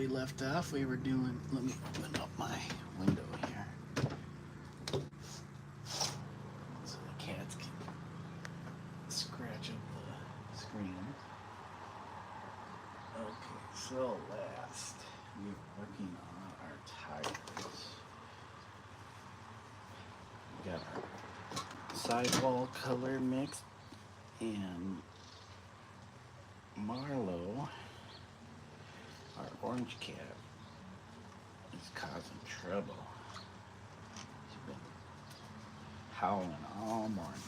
we left off, we were doing. Let me open up my window here so the cats can scratch up the screen. Okay, so last we were working on our tires. We got our sidewall color mixed, and Marlo, our orange cat, is causing trouble. She's been howling all morning.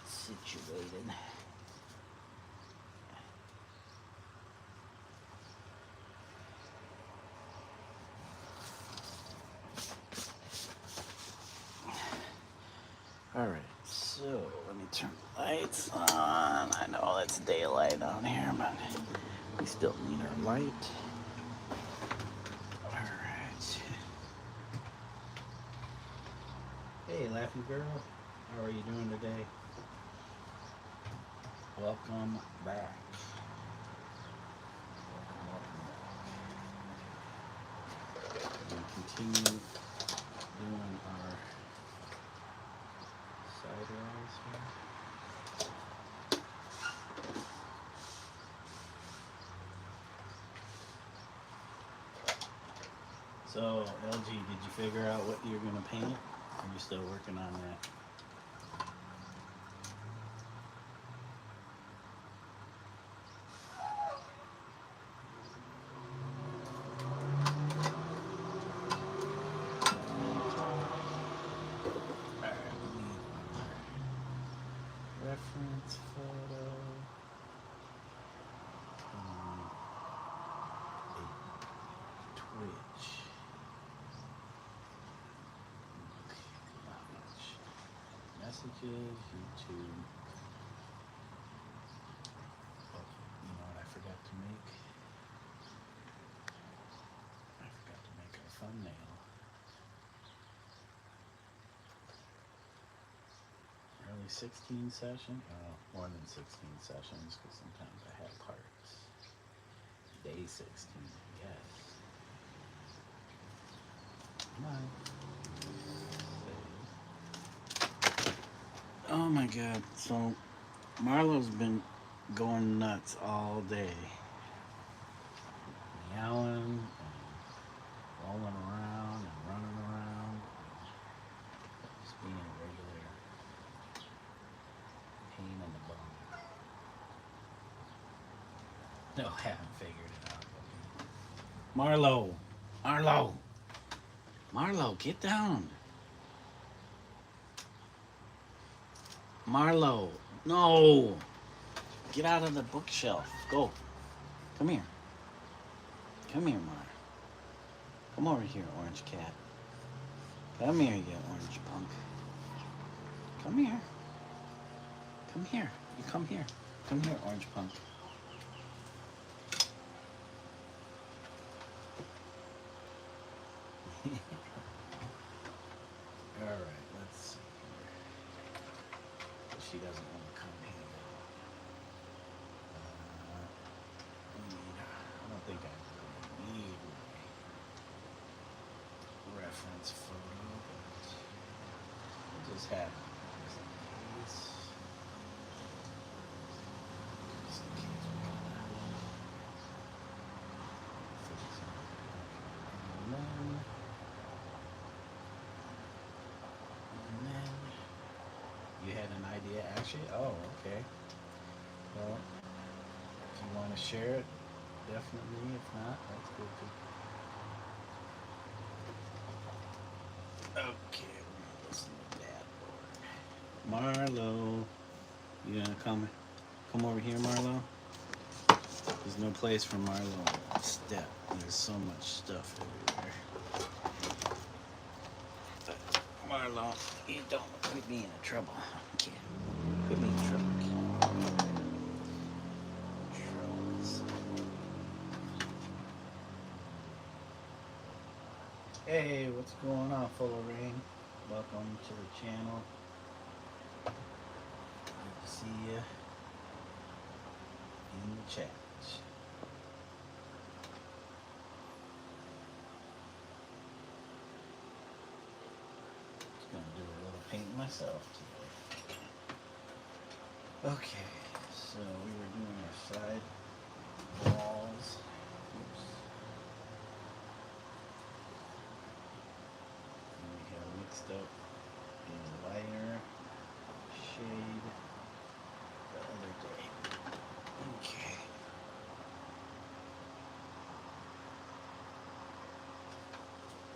Situated. Alright, so let me turn the lights on. I know it's daylight on here, but we still need our light. Alright. Hey, Laughing Girl. How are you doing today? Welcome back. We continue doing our side rails here. So, LG, did you figure out what you're going to paint? Or are you still working on that? Reference photo. A Twitch. Messages, YouTube. Oh, you know what I forgot to make? I forgot to make a thumbnail. Early 16 session? More than 16 sessions, because sometimes I have parts. Day 16, yes. Come on. Oh my god, so Marlo's been going nuts all day. Meowing and rolling around and running around. Just being a regular pain in the bum. No, I haven't figured it out. Marlo, get down. Marlo, no. Get out of the bookshelf. Go. Come here. Come here, Mar. Come over here, orange cat. Come here, you orange punk. Come here. Come here. You come here. Come here, orange punk. Alright, let's see here. She doesn't want to come here. I don't think I really need my reference photo, but we'll just have it just in case. Just in case we gotta fix it. And then you had an idea actually? Oh, okay. Well, if you want to share it, definitely. If not, that's good too. Okay, we're gonna listen to that board. Marlo, you gonna come over here, Marlo? There's no place for Marlo to step. There's so much stuff everywhere. But Marlo, you don't put me in trouble. Okay. Put me in trouble. Hey, what's going on, Full of Rain? Welcome to the channel. Good to see you. in the chat. Just gonna do a little painting myself today. Okay, so we were doing our side walls. Oops. And we have mixed up a lighter shade the other day. Okay.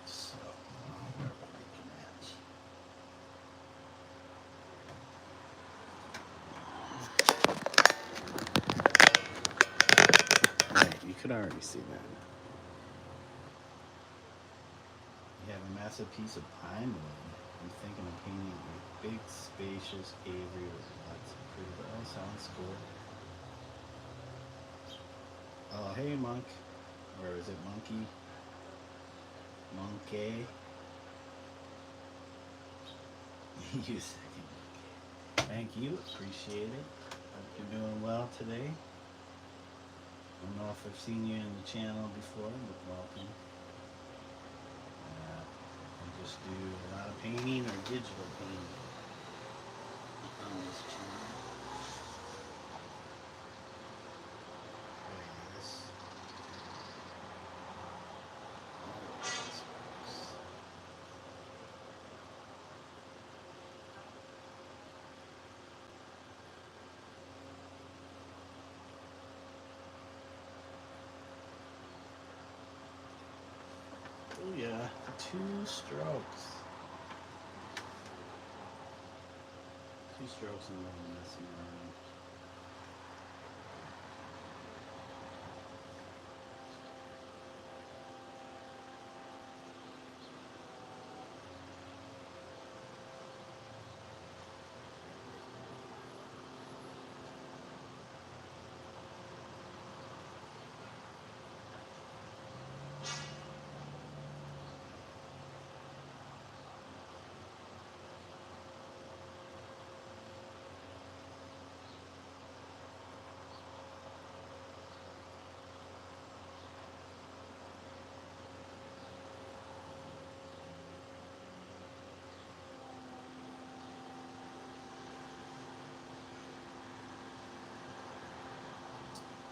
So, where are we looking at? Right, you could already see that. You have a massive piece of pine wood. I'm thinking of painting a big, spacious aviary with lots of pretty. Oh, sounds cool. Oh, hey, Monk. Or is it Monkey? Monkey. You second. Thank you. Appreciate it. Hope you're doing well today. I don't know if I've seen you in the channel before, but welcome. I just do a lot of painting or digital painting on this channel. Oh yeah, 2 strokes. 2 strokes and a little messing around.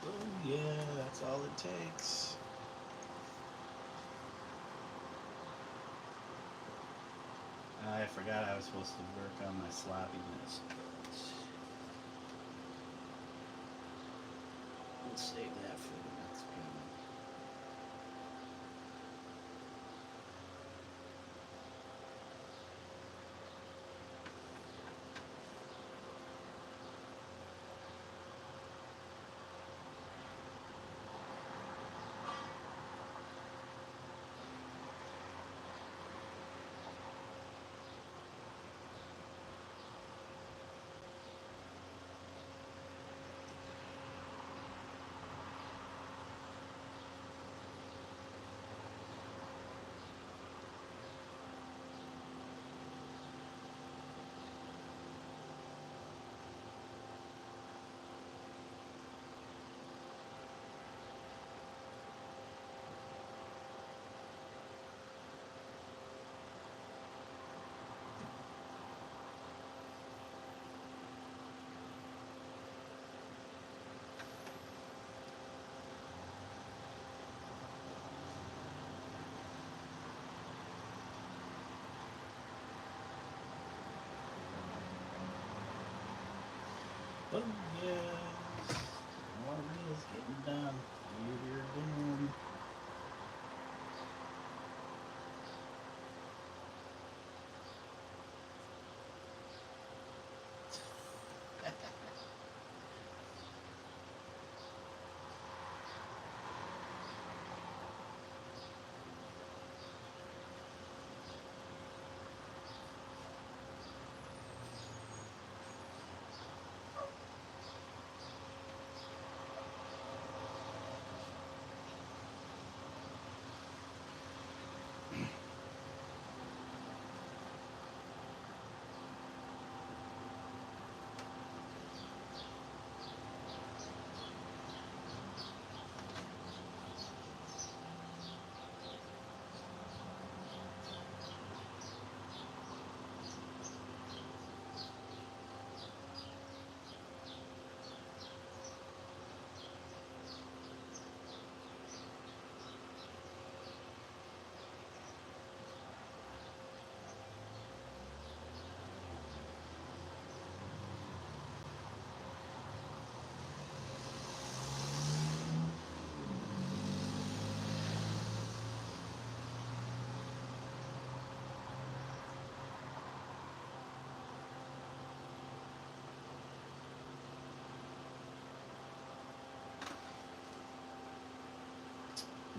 Oh yeah, that's all it takes. I forgot I was supposed to work on my sloppiness. We'll save that for the next painting. Oh yes, more reels getting done. You're doom.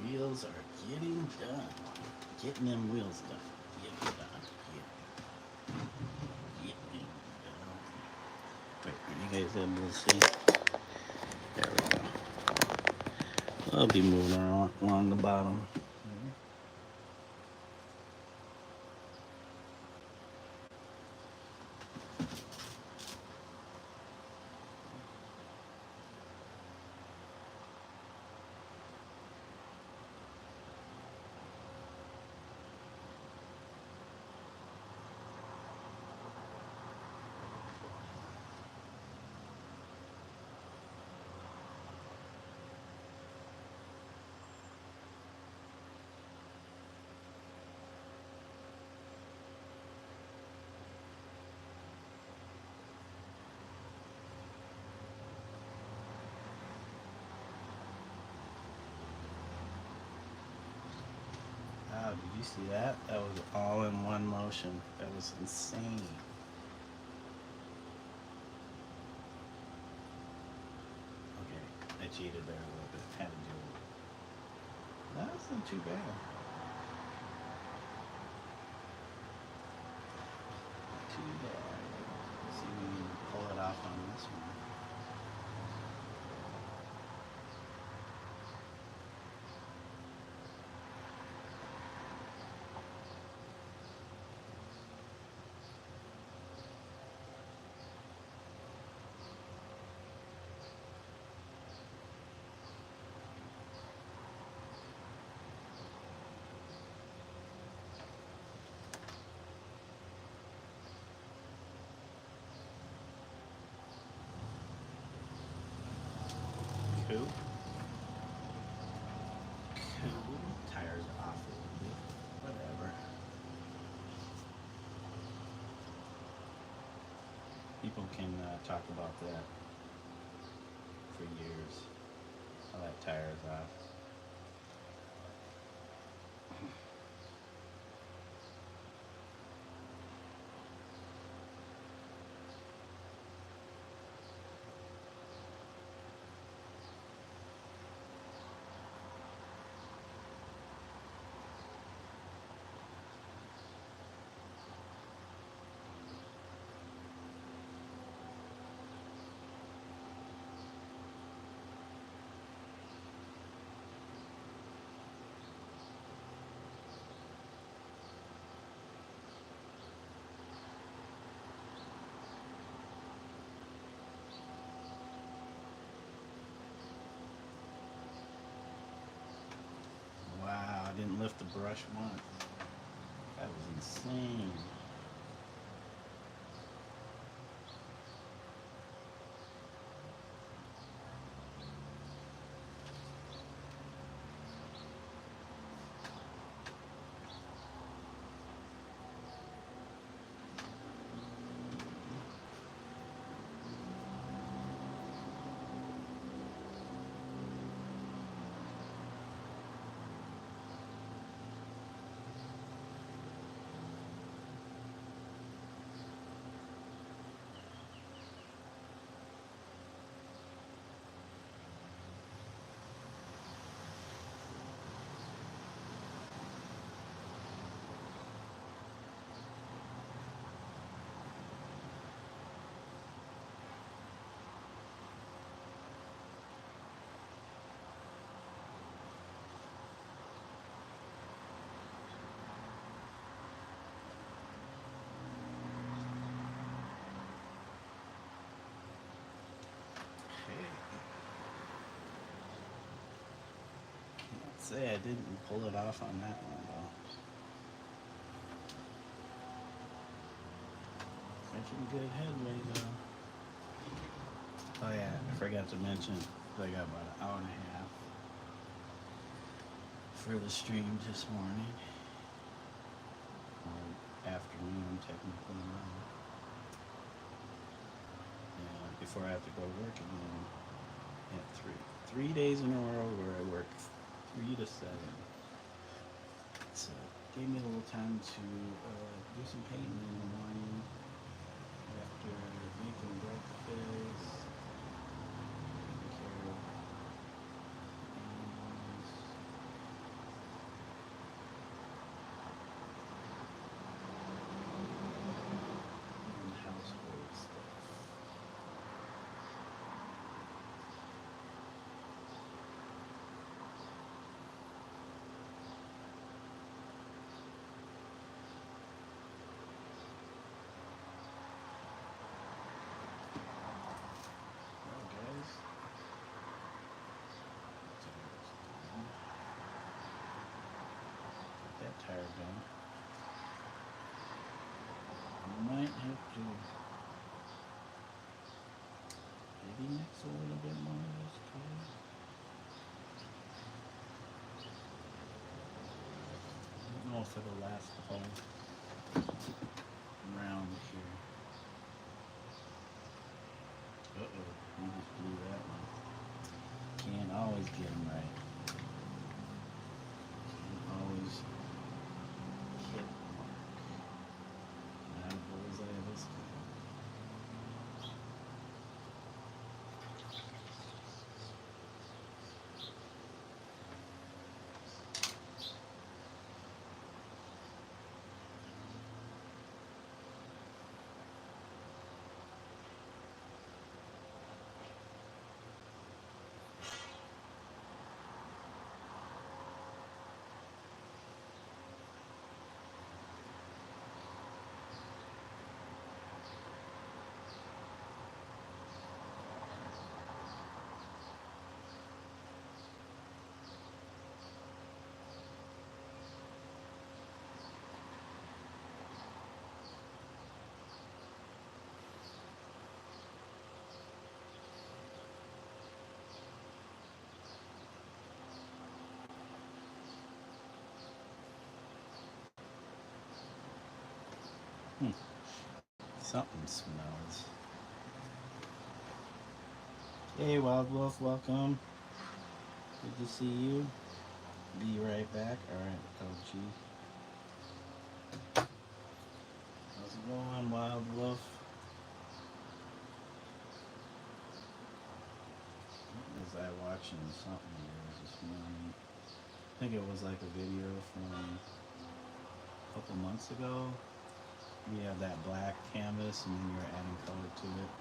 Wheels are getting done. Getting them wheels done. Getting done. Getting done. Wait, are you guys able to see? There we go. I'll be moving along the bottom. Wow, did you see that? That was all in one motion. That was insane. Okay, I cheated there a little bit. Had to do it. That's not too bad. Not too bad. Let's see if we can pull it off on this one. Cool. Cool. Tires off a little bit. Whatever. People can talk about that for years. How that tire is off. Wow, I didn't lift the brush once. That was insane. Can't say I didn't pull it off on that one though. Making good headway though. Oh yeah, I forgot to mention I got about an hour and a half for the stream this morning. Or afternoon technically now. Yeah, before I have to go to work again. Yeah, three days in a row where I work 3 to 7. So gave me a little time to do some painting in the morning after making breakfast. Taking care of things. maybe mix a little bit more of this color. I don't know if it'll last the whole round here. Uh-oh, we just blew that one. Can't always get them right. Can't always hit the mark. Not a bullseye this time. Something smells. Hey, Wild Wolf, welcome. Good to see you. Be right back. Alright, LG. How's it going, Wild Wolf? What was I watching? Something here this morning. I think it was like a video from a couple months ago. You have that black canvas and then you're adding color to it.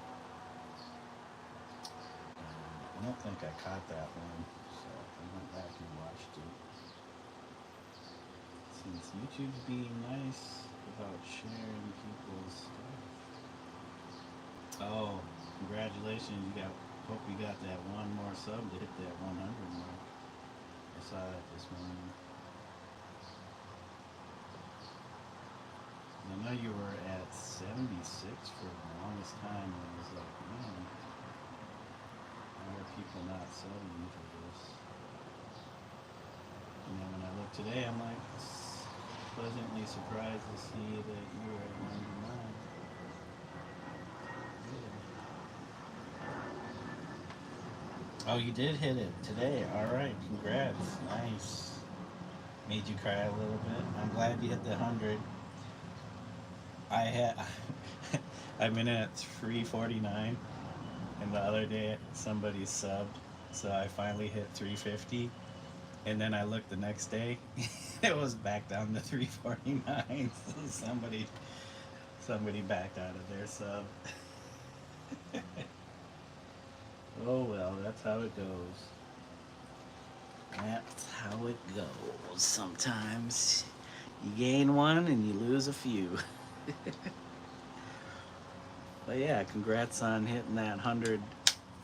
I don't think I caught that one, so I went back and watched it. Since YouTube's being nice about sharing people's stuff. Oh, congratulations! Hope you got that one more sub to hit that 100 mark. I saw that this morning. I know you were at 76 for the longest time, and I was like, man, why are people not subbing for this? And then when I look today, I'm like, pleasantly surprised to see that you were at 99. Oh, you did hit it today. All right, congrats. Nice. Made you cry a little bit. I'm glad you hit the 100. I've been at 349, and the other day somebody subbed, so I finally hit 350, and then I looked the next day, it was back down to 349. So somebody backed out of their sub. Oh well, that's how it goes. That's how it goes. Sometimes you gain one and you lose a few. But yeah, congrats on hitting that 100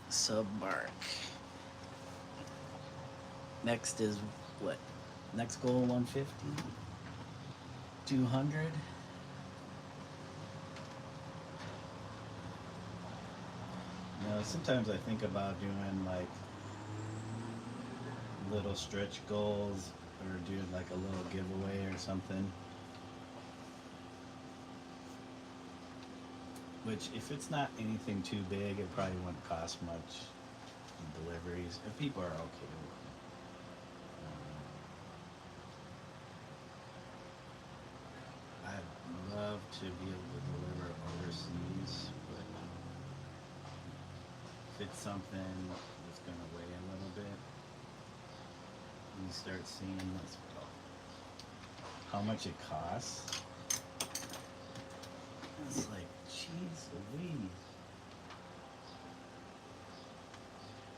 sub mark. Next is what? Next goal 150? 200? You know, sometimes I think about doing like little stretch goals or doing like a little giveaway or something. Which, if it's not anything too big, it probably wouldn't cost much in deliveries. If people are okay with it. I'd love to be able to deliver overseas, but if it's something that's going to weigh a little bit, you start seeing how much it costs. It's like, jeez Louise.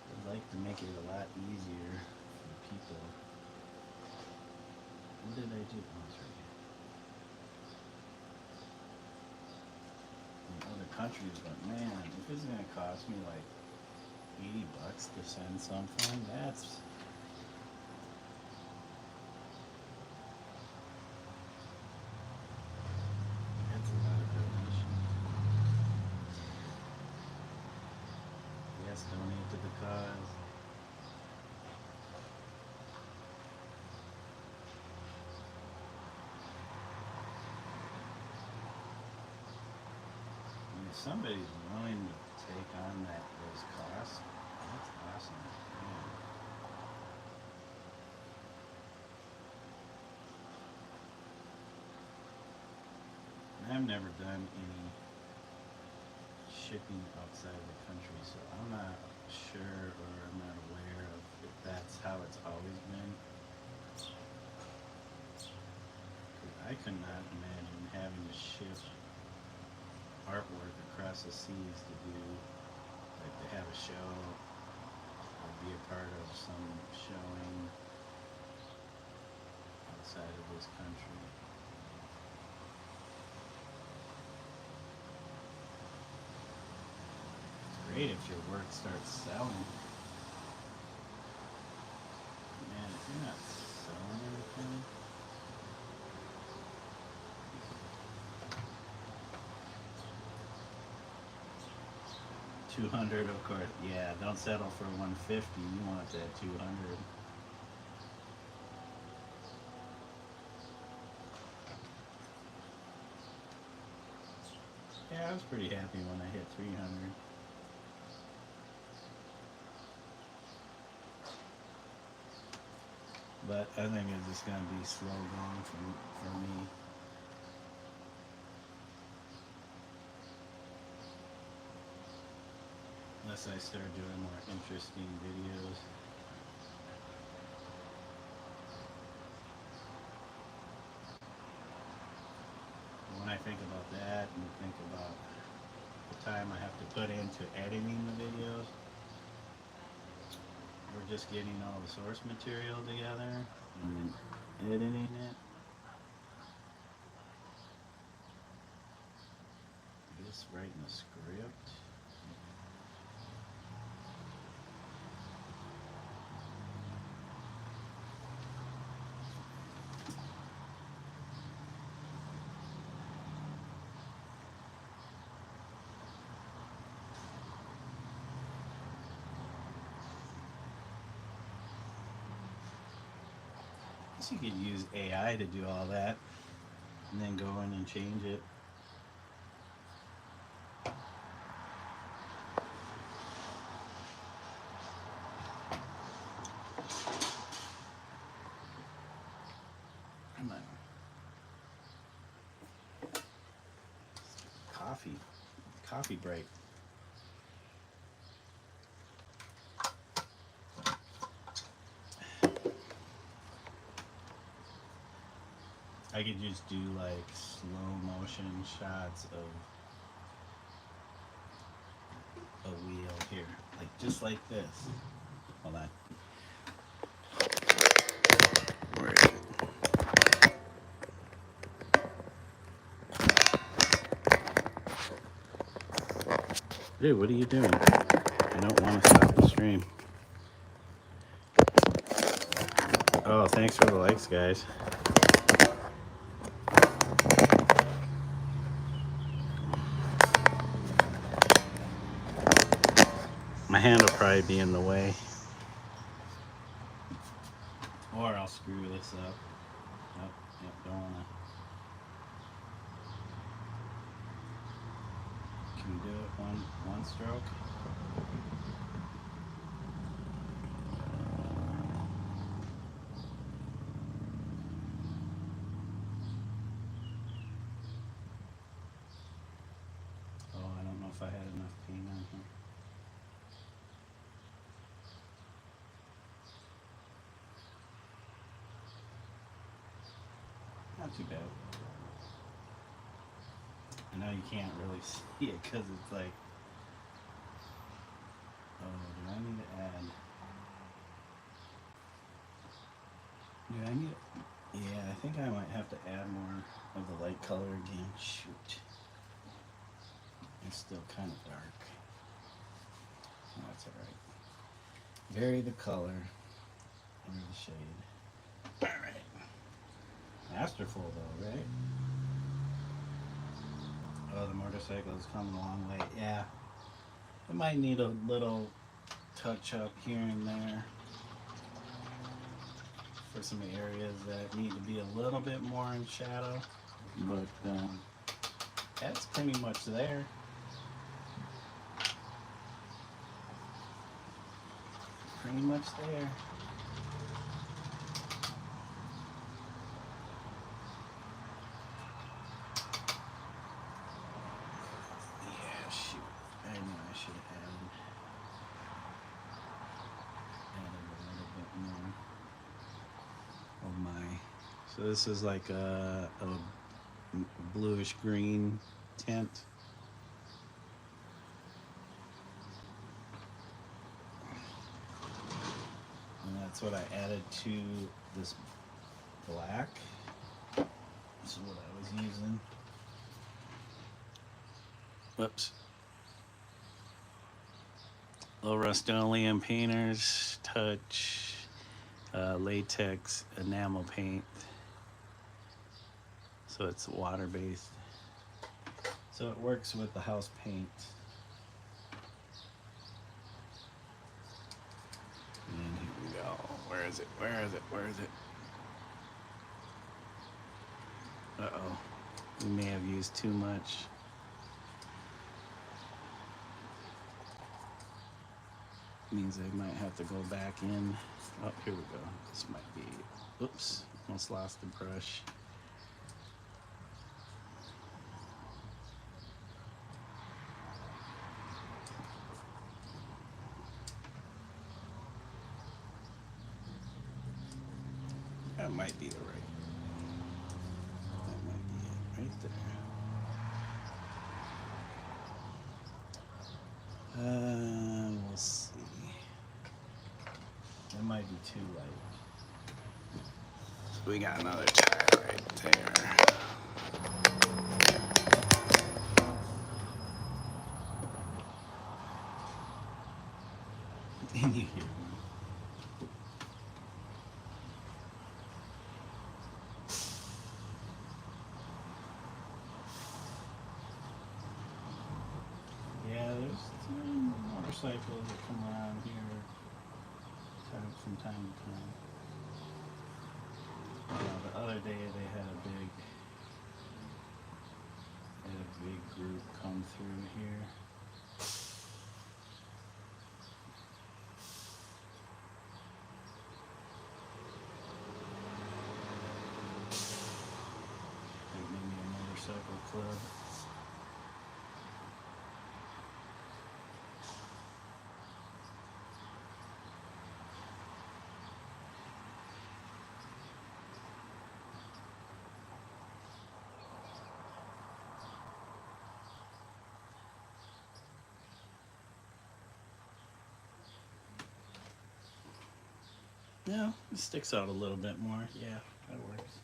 I'd like to make it a lot easier for people. What did I do? Oh, it's right here. In other countries, but man, if it's gonna cost me like $80 to send something, that's a lot of donation. Yeah, to the cause. And if somebody's willing to take on those costs, that's awesome. Yeah. I've never done any shipping outside of the country, so I'm not sure or I'm not aware of if that's how it's always been. 'Cause I could not imagine having to ship artwork across the seas to do, like, to have a show or be a part of some showing outside of this country. Great if your work starts selling. Man, if you're not selling anything, $200, of course. Yeah, don't settle for $150. You want that $200. Yeah, I was pretty happy when I hit 300. But I think it's just gonna be slow going for me. Unless I start doing more interesting videos. When I think about that and think about the time I have to put into editing the videos, we're just getting all the source material together and then editing it. Just writing a script. You could use AI to do all that and then go in and change it. Come on. Coffee break. I could just do like slow motion shots of a wheel here, like just like this. Hold on. Where is it? Dude, what are you doing? I don't want to stop the stream. Oh, thanks for the likes, guys. My hand will probably be in the way. Or I'll screw this up. Yep, don't wanna. Can you do it one stroke? Oh, I don't know if I had enough paint on here. Not too bad. I know you can't really see it because it's like, oh, do I need to add? Do I need? Yeah, I think I might have to add more of the light color again. Shoot, it's still kind of dark. Oh, that's all right. Vary the color or the shade. All right. Masterful though, right? Oh, the motorcycle is coming a long way. Yeah, it might need a little touch up here and there for some areas that need to be a little bit more in shadow, but that's pretty much there. Pretty much there. Yeah, shoot. I know I should have added a little bit more of my. So this is like a bluish green tint. And that's what I added to this black. This is what I was using. Whoops. Little Rust-Oleum Painters Touch latex enamel paint. So it's water-based. So it works with the house paint. And here we go. Where is it? Where is it? Where is it? Uh-oh. We may have used too much. Means I might have to go back in. Oh, here we go. This might be, oops, almost lost the brush. That might be the right. That might be it right there. We'll see. That might be too light. So we got another tile right there. Can you hear me? Yeah, there's motorcycles that come around here from time to time. The other day they had a big group come through here. Like maybe a motorcycle club. No, it sticks out a little bit more. Yeah, that works.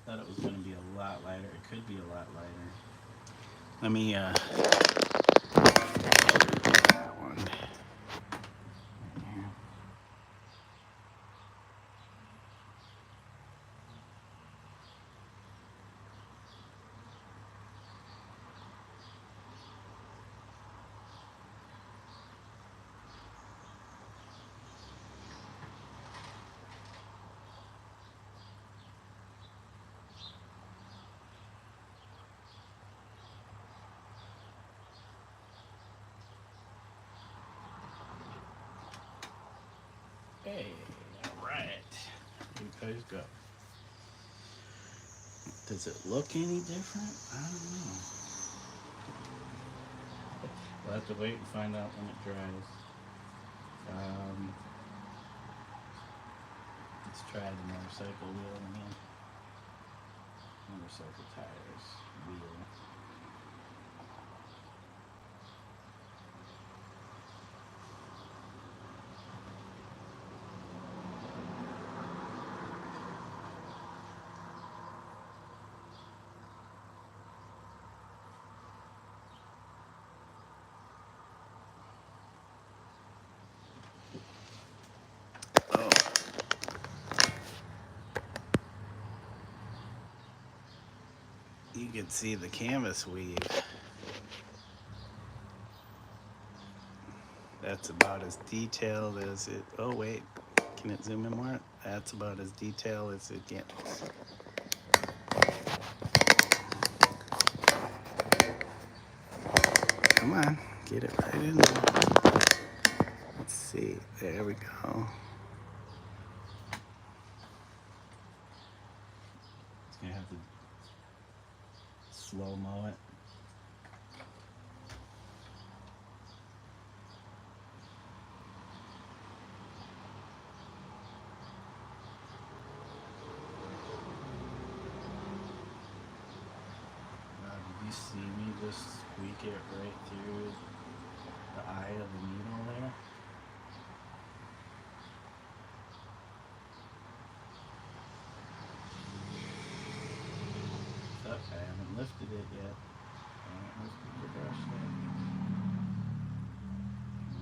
Thought it was going to be a lot lighter. It could be a lot lighter. Let me that one. Right here. Hey, all right. You guys go. Does it look any different? I don't know. We'll have to wait and find out when it dries. Let's try the motorcycle wheel again. Motorcycle tires, wheel. You can see the canvas weave. It's about as detailed as it, oh wait, can it zoom in more? That's about as detailed as it gets. Come on, get it right in there. Let's see, there we go. It's gonna have to slow-mo it. Did you see me just squeak it right through the eye of the needle there? Oh, I haven't lifted it yet. I haven't lifted the brush yet.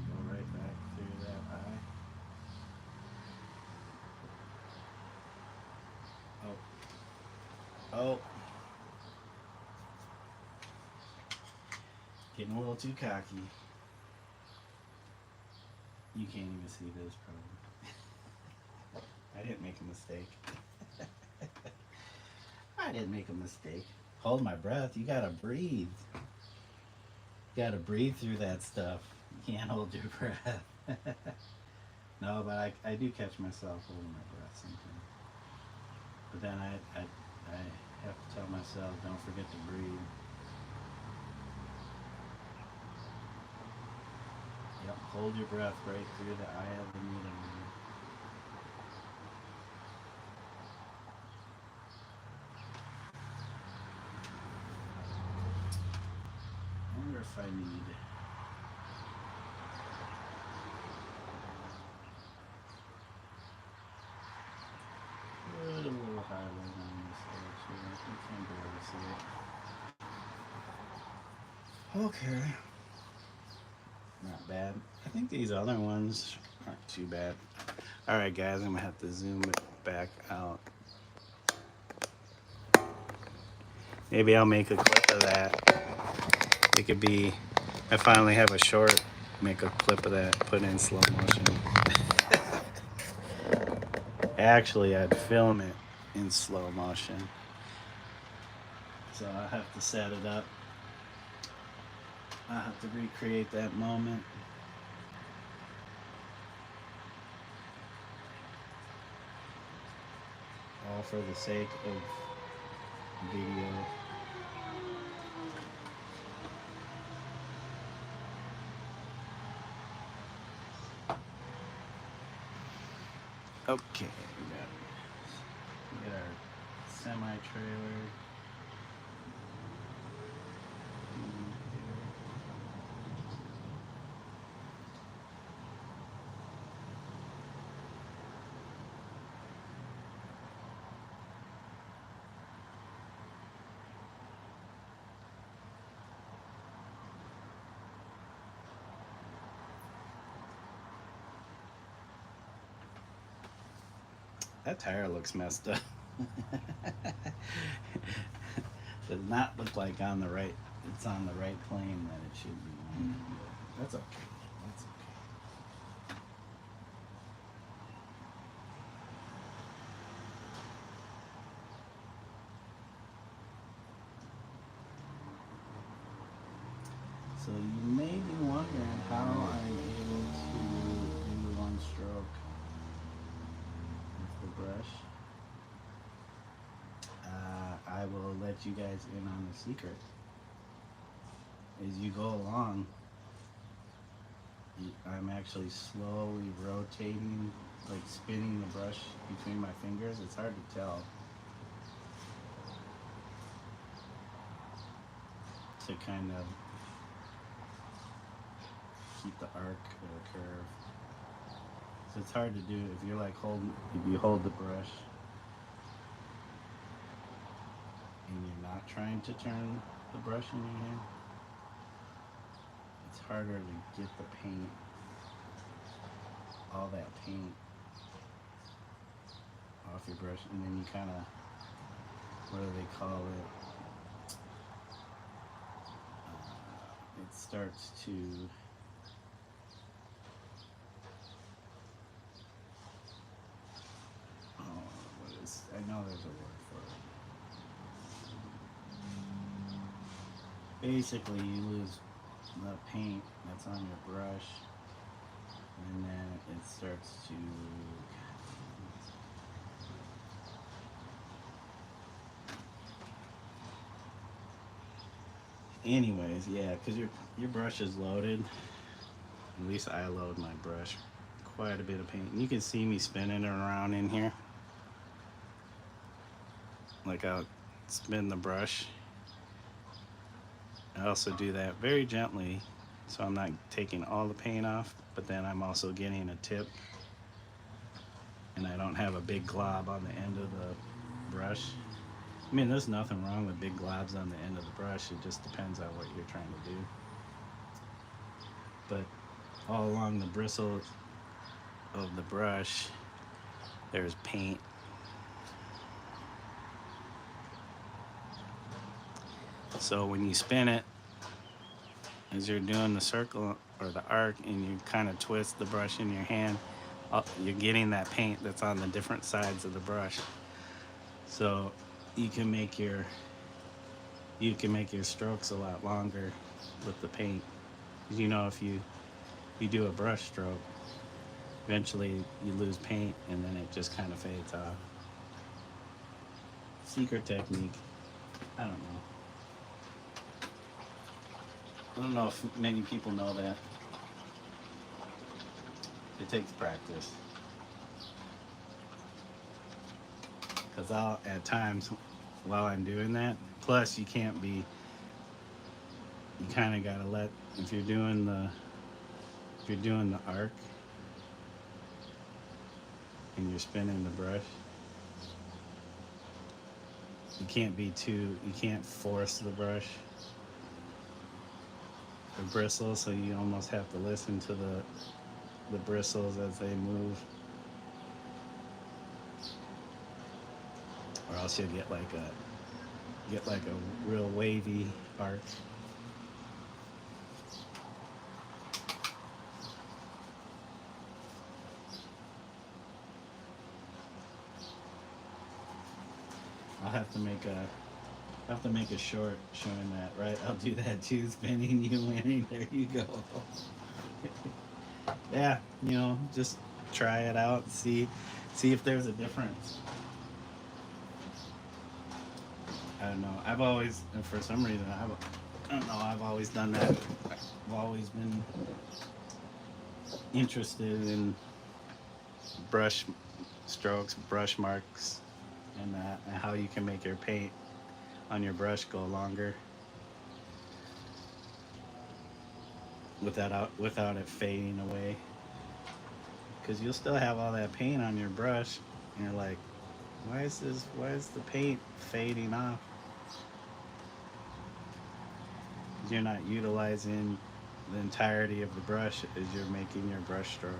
Go right back through that eye. Oh. Oh. Getting a little too cocky. You can't even see this probably. I didn't make a mistake. I didn't make a mistake. Hold my breath. You gotta breathe. You gotta breathe through that stuff. You can't hold your breath. No, but I do catch myself holding my breath sometimes. But then I have to tell myself, don't forget to breathe. Yep, hold your breath right through the eye of the needle. I wonder if I need put a little highlight on this edge here. I can barely see it. Okay. Not bad. I think these other ones aren't too bad. Alright guys, I'm gonna have to zoom it back out. Maybe I'll make a clip of that. It could be, I finally have a short, make a clip of that, put it in slow motion. Actually, I'd film it in slow motion. So I'll have to set it up. I'll have to recreate that moment. All for the sake of video. Okay, we got our semi-trailer. That tire looks messed up. Does not look like on the right, it's on the right plane that it should be on. That's okay. That's okay. So you may be wondering how I'm able to do one stroke with the brush. I will let you guys in on the secret. As you go along, I'm actually slowly rotating, like spinning the brush between my fingers. It's hard to tell. To kind of keep the arc or the curve. So it's hard to do if you're like if you hold the brush and you're not trying to turn the brush in your hand, it's harder to get the paint, all that paint off your brush, and then you kind of, what do they call it? It starts to I know there's a word for it. Basically, you lose the paint that's on your brush, and then it starts to. Anyways, yeah, because your brush is loaded. At least I load my brush. Quite a bit of paint. And you can see me spinning it around in here. Like I'll spin the brush. I also do that very gently, so I'm not taking all the paint off, but then I'm also getting a tip, and I don't have a big glob on the end of the brush. I mean, there's nothing wrong with big globs on the end of the brush. It just depends on what you're trying to do. But all along the bristle of the brush, there's paint. So when you spin it, as you're doing the circle or the arc, and you kind of twist the brush in your hand, you're getting that paint that's on the different sides of the brush. So you can make your strokes a lot longer with the paint. You know, if you do a brush stroke, eventually you lose paint, and then it just kind of fades off. Secret technique. I don't know. I don't know if many people know that. It takes practice. Because at times, while I'm doing that, plus you kind of gotta let, if you're doing the arc and you're spinning the brush, you can't force the brush, the bristles, so you almost have to listen to the bristles as they move, or else you'll get like a real wavy arc. I'll have to make a short showing that, right? I'll do that too, spinning, you winning. There you go. Yeah, just try it out, see if there's a difference. I don't know. I've always, for some reason, I don't know, I've always done that. I've always been interested in brush strokes, brush marks, and how you can make your paint on your brush go longer without it fading away. Because you'll still have all that paint on your brush, and you're like, why is the paint fading off? Because you're not utilizing the entirety of the brush as you're making your brush stroke.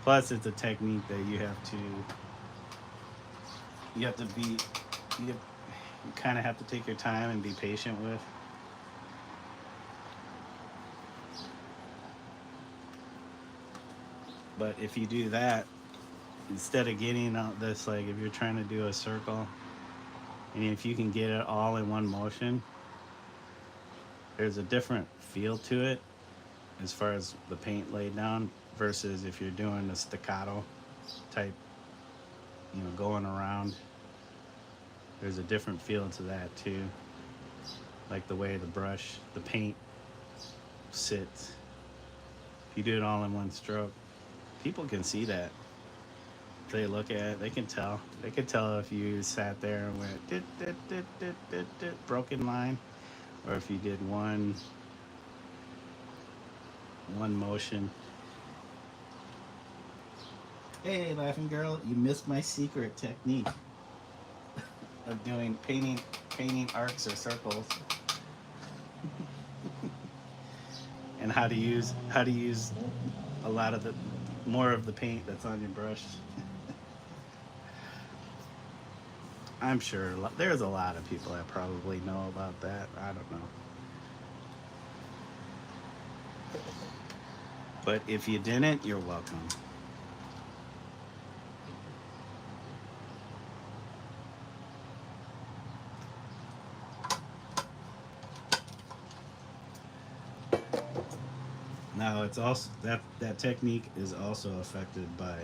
Plus, it's a technique that you kind of have to take your time and be patient with. But if you do that, instead of getting out this, like if you're trying to do a circle, and if you can get it all in one motion, there's a different feel to it as far as the paint laid down, versus if you're doing a staccato type, going around. There's a different feel to that too. Like the way the paint sits. If you do it all in one stroke, people can see that. If they look at it, they can tell. They can tell if you sat there and went dit, dit, dit, dit, dit, dit, broken line, or if you did one motion. Hey, laughing girl, you missed my secret technique of doing painting arcs or circles, and how to use a lot of more of the paint that's on your brush. I'm sure there's a lot of people that probably know about that. I don't know. But if you didn't, you're welcome. Now it's also that technique is also affected by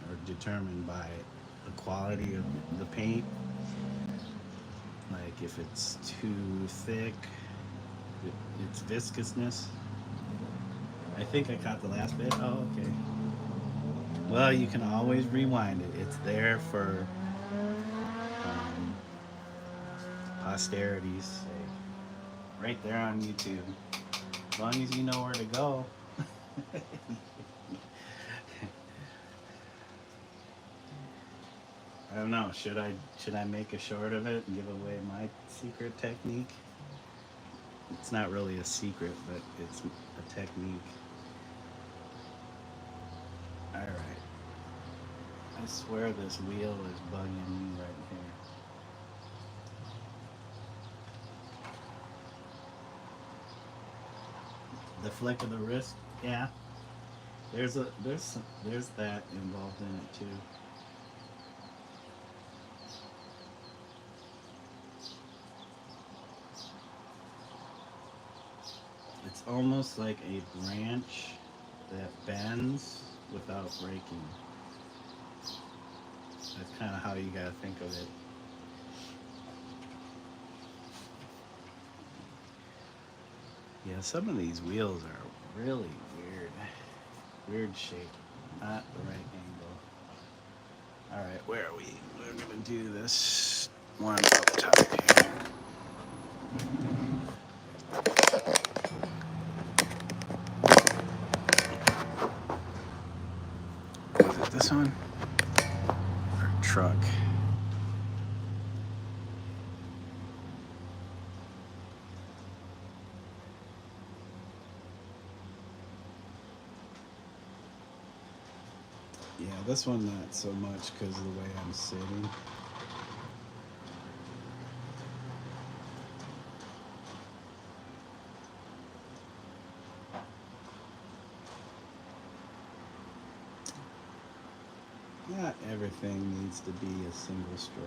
or determined by the quality of the paint. Like if it's too thick, its viscousness. I think I caught the last bit. Oh, okay. Well, you can always rewind it. It's there for um, posterity's sake. Right there on YouTube. As long as you know where to go. I don't know. Should I make a short of it and give away my secret technique? It's not really a secret, but it's a technique. All right. I swear this wheel is bugging me right here. The flick of the wrist, yeah. There's that involved in it too. It's almost like a branch that bends without breaking. That's kind of how you gotta think of it. Yeah, some of these wheels are really weird. Weird shape. Not the right angle. Alright, where are we? We're gonna do this one up top here. Was it this one? Or truck? Yeah, this one not so much because of the way I'm sitting. Not everything needs to be a single stroke.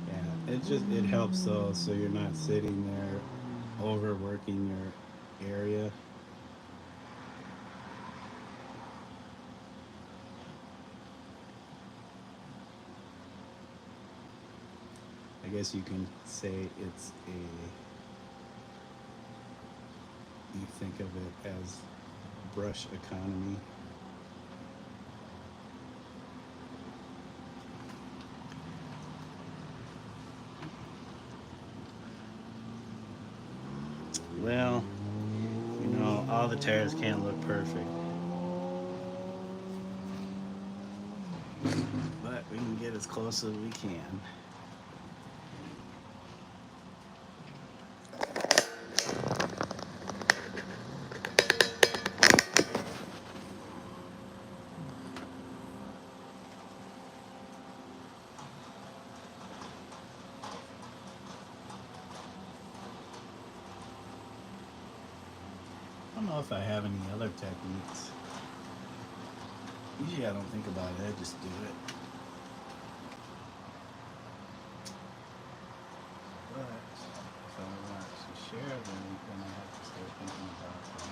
Yeah, it helps though, so you're not sitting there overworking your area. I guess you can say it's a, you think of it as brush economy. Well, all the tears can't look perfect. But we can get as close as we can. I don't know if I have any other techniques. Usually I don't think about it, I just do it. But if I want to share them, then I have to start thinking about them.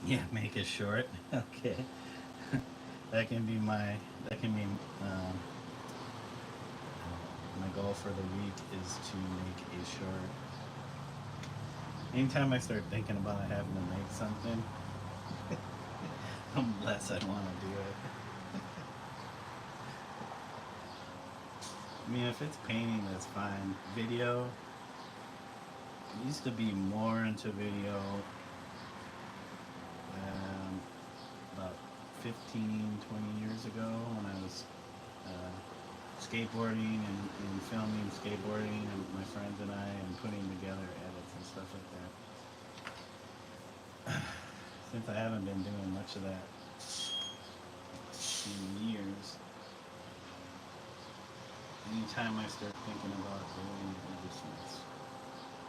Yeah, make it short. Okay. that can be my that can be my goal for the week is to make a short. Anytime I start thinking about having to make something, the less I want to do it. I mean, if it's painting, that's fine. Video, I used to be more into video about 15, 20 years ago when I was skateboarding and filming skateboarding and my friends and I and putting together edits and stuff like that. Since I haven't been doing much of that in years, anytime I start thinking about doing it, it just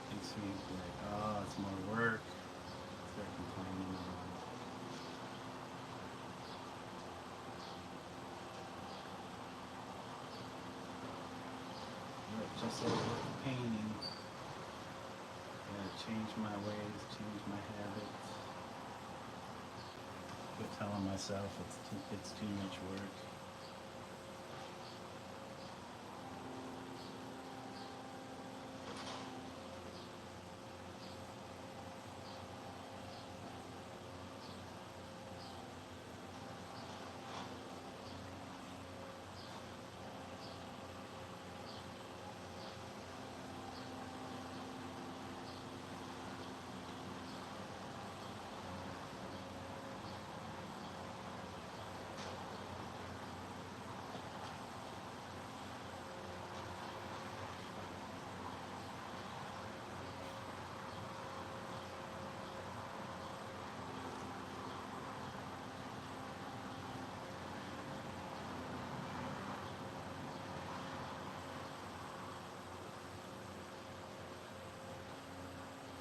makes me like, oh, it's more work. Start complaining about it. But just like with the painting, change my ways, change my habits. Quit telling myself it's too much work.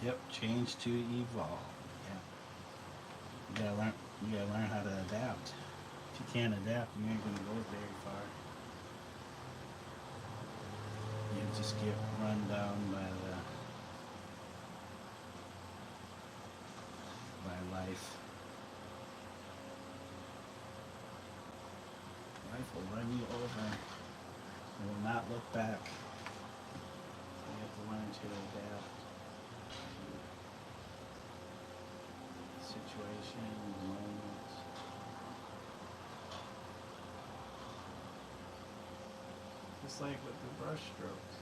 Yep, change to evolve. Yeah. You gotta learn how to adapt. If you can't adapt, you ain't gonna go very far. You just get run down by life. Life will run you over. It will not look back. You have to learn to adapt. Situation, moment. Just like with the brush strokes.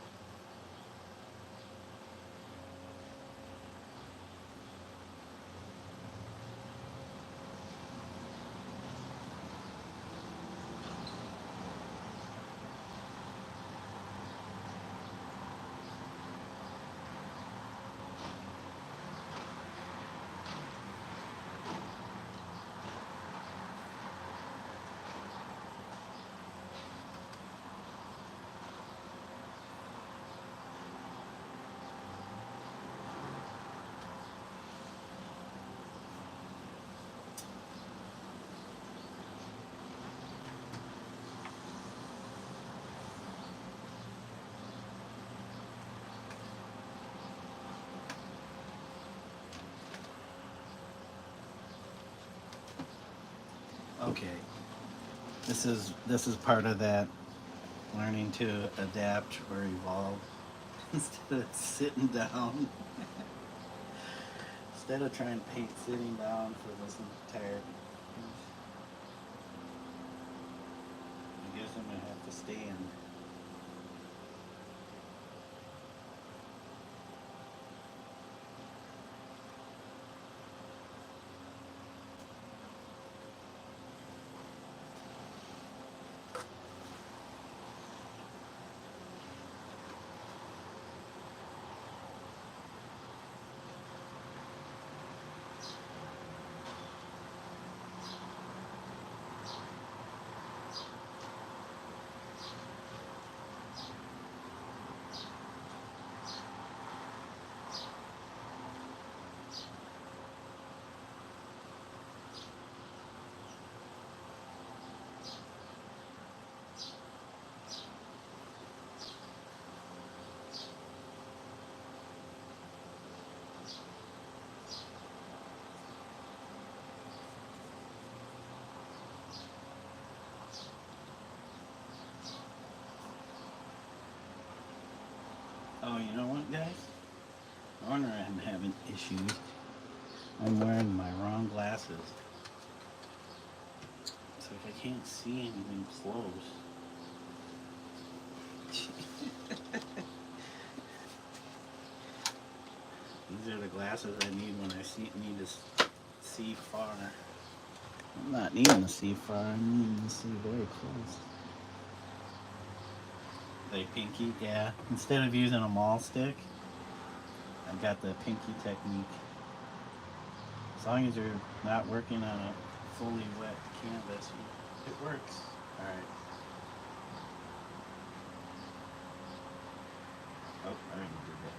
Okay, this is part of that learning to adapt or evolve instead of sitting down. Instead of trying to paint sitting down for this entire, I guess I'm gonna have to stand. Oh, you know what, guys? No wonder I'm having issues. I'm wearing my wrong glasses. It's like I can't see anything close. Jeez. glasses I need when I need to see far. I'm not needing to see far, I'm needing to see very close. Like pinky, yeah. Instead of using a maul stick, I got the pinky technique. As long as you're not working on a fully wet canvas, it works. Alright. Oh, I already did that.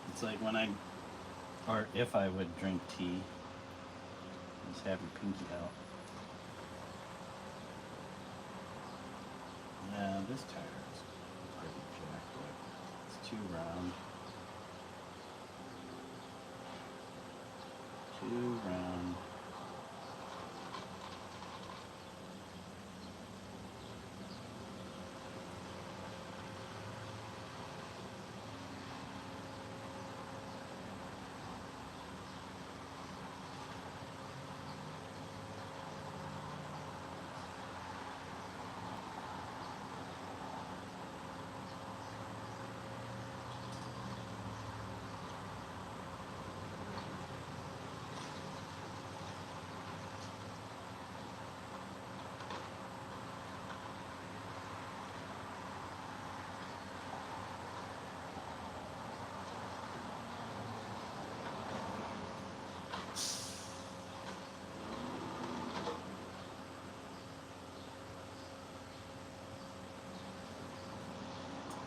It's like when or if I would drink tea, just have your pinky out. Yeah, this tire is pretty jacked up. It's too round. Too round.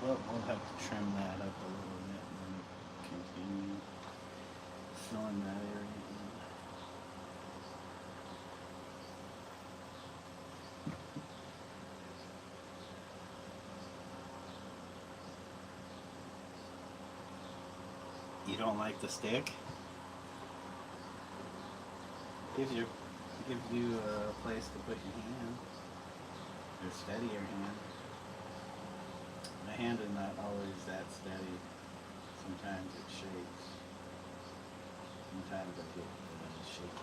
Well, we'll have to trim that up a little bit and then continue filling that area in. You don't like the stick? Gives you a place to put your hand, or steady your hand. My hand is not always that steady. Sometimes it shakes. Sometimes I get shaky hand.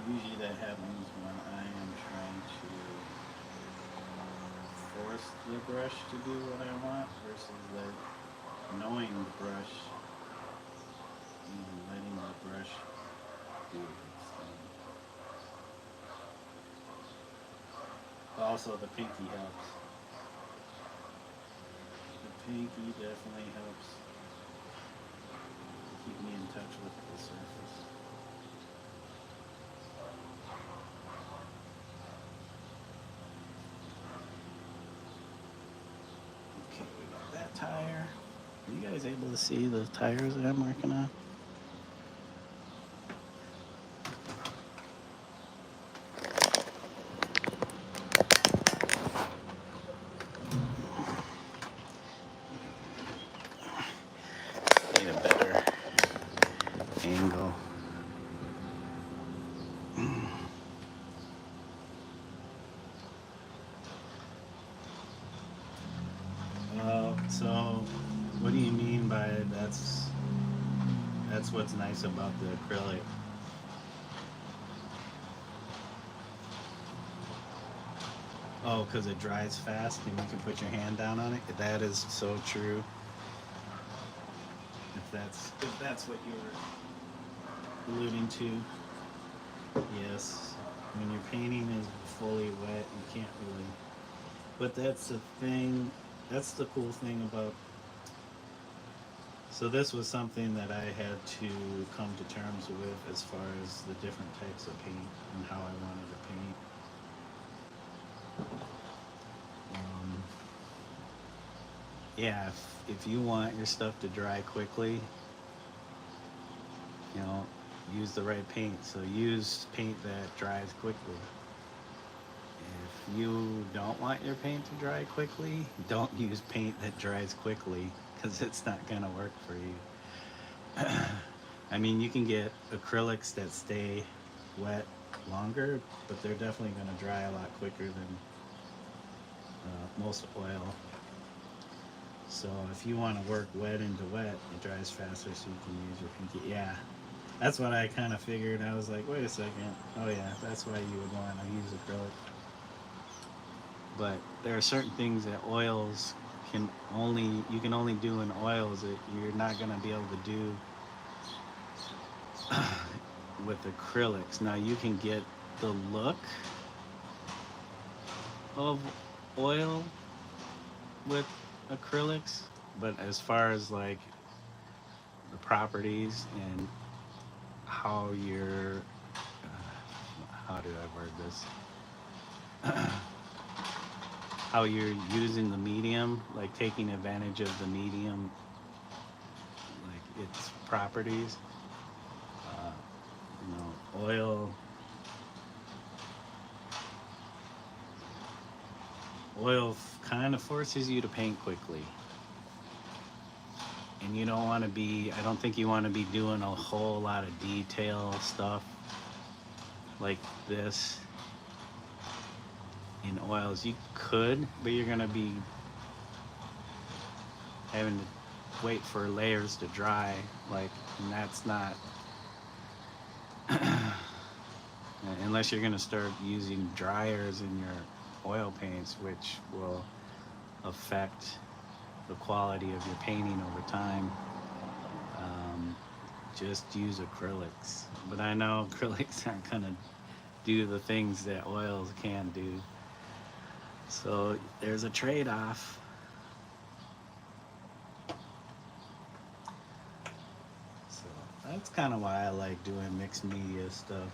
Usually that happens when I am trying to force the brush to do what I want versus like knowing the brush and letting the brush do its thing. Also the pinky helps. The pinky definitely helps keep me in touch with the surface. Tire. Are you guys able to see the tires that I'm working on? Need a better angle. So what do you mean by that's what's nice about the acrylic? Oh, because it dries fast and you can put your hand down on it? That is so true. If that's what you're alluding to, yes. When your painting is fully wet, you can't really. But that's the thing. That's the cool thing about. So this was something that I had to come to terms with as far as the different types of paint and how I wanted to paint. yeah, if you want your stuff to dry quickly, you know, use the right paint. So use paint that dries quickly. If you don't want your paint to dry quickly, don't use paint that dries quickly because it's not going to work for you. I mean, you can get acrylics that stay wet longer, but they're definitely going to dry a lot quicker than most oil. So if you want to work wet into wet, it dries faster so you can use your pinky. Yeah, that's what I kind of figured. I was like, wait a second. Oh yeah, that's why you would want to use acrylic. But there are certain things that oils you can only do in oils that you're not going to be able to do with acrylics. Now you can get the look of oil with acrylics, but as far as like the properties and how you're how do I word this? How you're using the medium, like taking advantage of the medium, like its properties. Uh, oil kind of forces you to paint quickly, and you don't want to be. I don't think you want to be doing a whole lot of detail stuff like this in oils. You could, but you're gonna be having to wait for layers to dry, like, and that's not unless you're gonna start using dryers in your oil paints, which will affect the quality of your painting over time. Um, just use acrylics, but I know acrylics aren't gonna do the things that oils can do. So there's a trade-off. So that's kind of why I like doing mixed media stuff.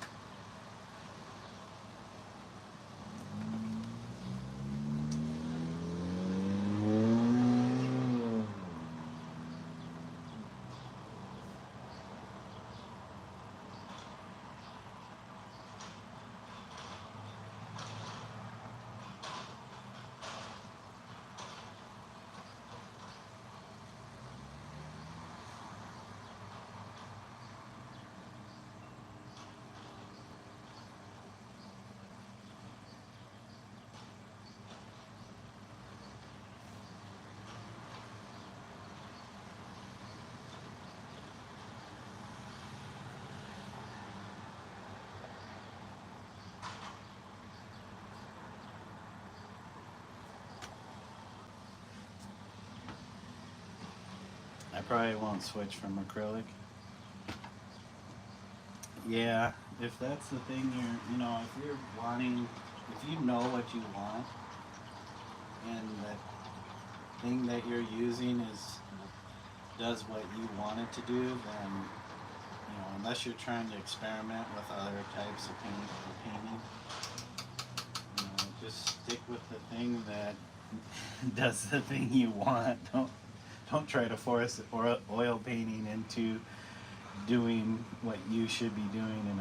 I probably won't switch from acrylic. Yeah, if that's the thing if you're wanting, if you know what you want and that thing that you're using does what you want it to do, then unless you're trying to experiment with other types of painting, just stick with the thing that does the thing you want. Don't try to force oil painting into doing what you should be doing in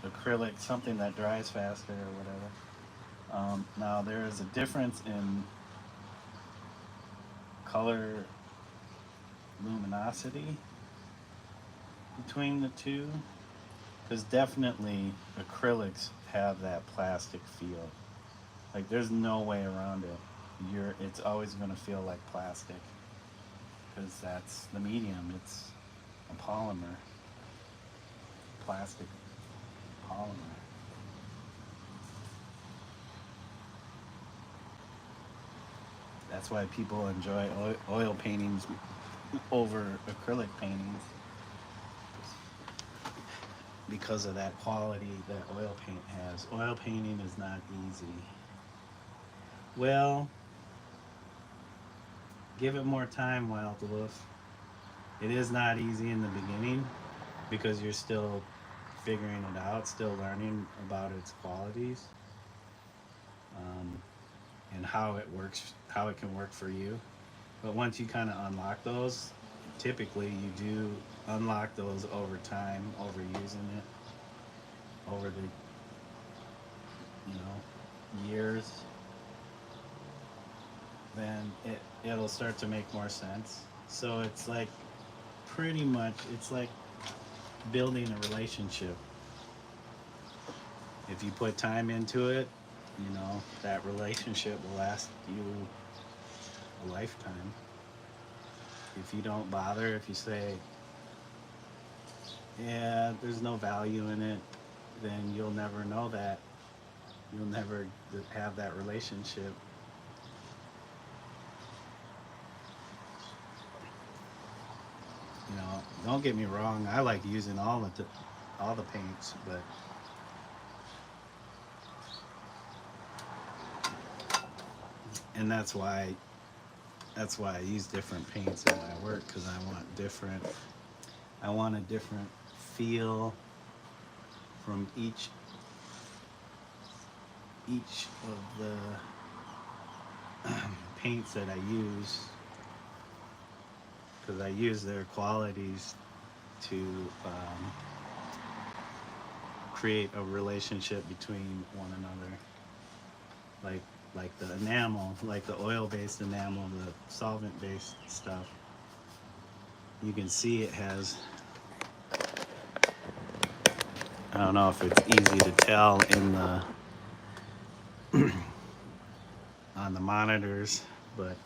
acrylic, something that dries faster or whatever. Now there is a difference in color luminosity between the two, because definitely acrylics have that plastic feel. Like there's no way around it. It's always going to feel like plastic because that's the medium. It's a polymer, plastic polymer. That's why people enjoy oil paintings over acrylic paintings, because of that quality that oil paint has. Oil painting is not easy. Well, give it more time, Wild Wolf. It is not easy in the beginning because you're still figuring it out, still learning about its qualities, um, and how it works, how it can work for you. But once you kind of unlock those, typically you do unlock those over time, over using it, over the, years, then it'll start to make more sense. So it's like pretty much it's like building a relationship. If you put time into it, that relationship will last you a lifetime. If you don't bother, if you say, yeah, there's no value in it, then you'll never know that. You'll never have that relationship. Don't get me wrong. I like using all the paints, but and that's why I use different paints in my work, because I want a different feel from each of the paints that I use, because I use their qualities to create a relationship between one another. Like the enamel, like the oil-based enamel, the solvent-based stuff. You can see it has, I don't know if it's easy to tell in the on the monitors, but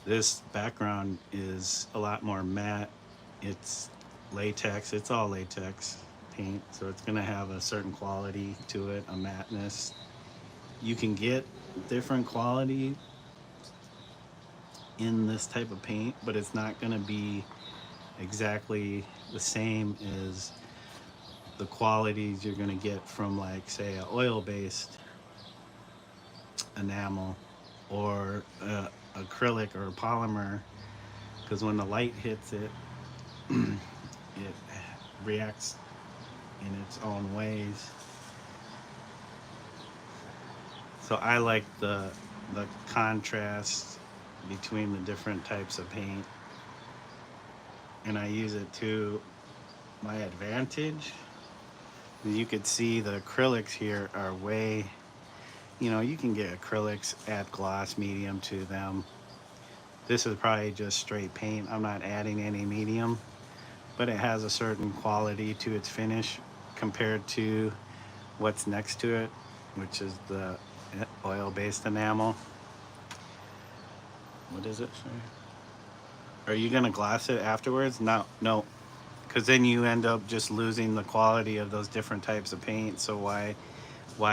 this background is a lot more matte. It's latex, it's all latex paint, so it's going to have a certain quality to it, a matteness. You can get different quality in this type of paint, but it's not going to be exactly the same as the qualities you're going to get from, like, say, an oil-based enamel or acrylic or polymer, because when the light hits it, it reacts in its own ways. So I like the contrast between the different types of paint, and I use it to my advantage. You could see the acrylics here are way, you can get acrylics, add gloss medium to them. This is probably just straight paint. I'm not adding any medium, but it has a certain quality to its finish compared to what's next to it, which is the oil-based enamel. What is it? Are you gonna gloss it afterwards? No, because then you end up just losing the quality of those different types of paint. So why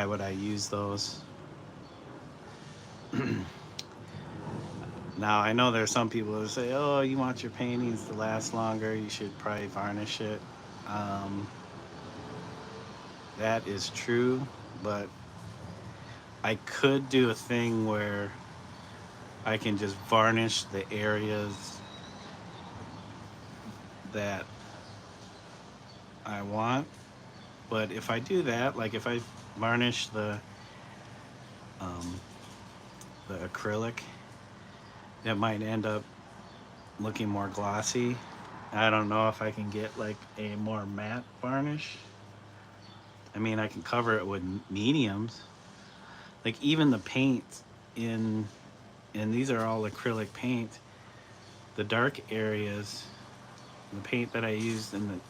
would I use those? Now, I know there's some people who say, oh, you want your paintings to last longer, you should probably varnish it. That is true, but I could do a thing where I can just varnish the areas that I want. But if I do that, like if I varnish the acrylic, it might end up looking more glossy. I don't know if I can get like a more matte varnish. I mean, I can cover it with mediums. Like even the paint and these are all acrylic paint, the dark areas, the paint that I used in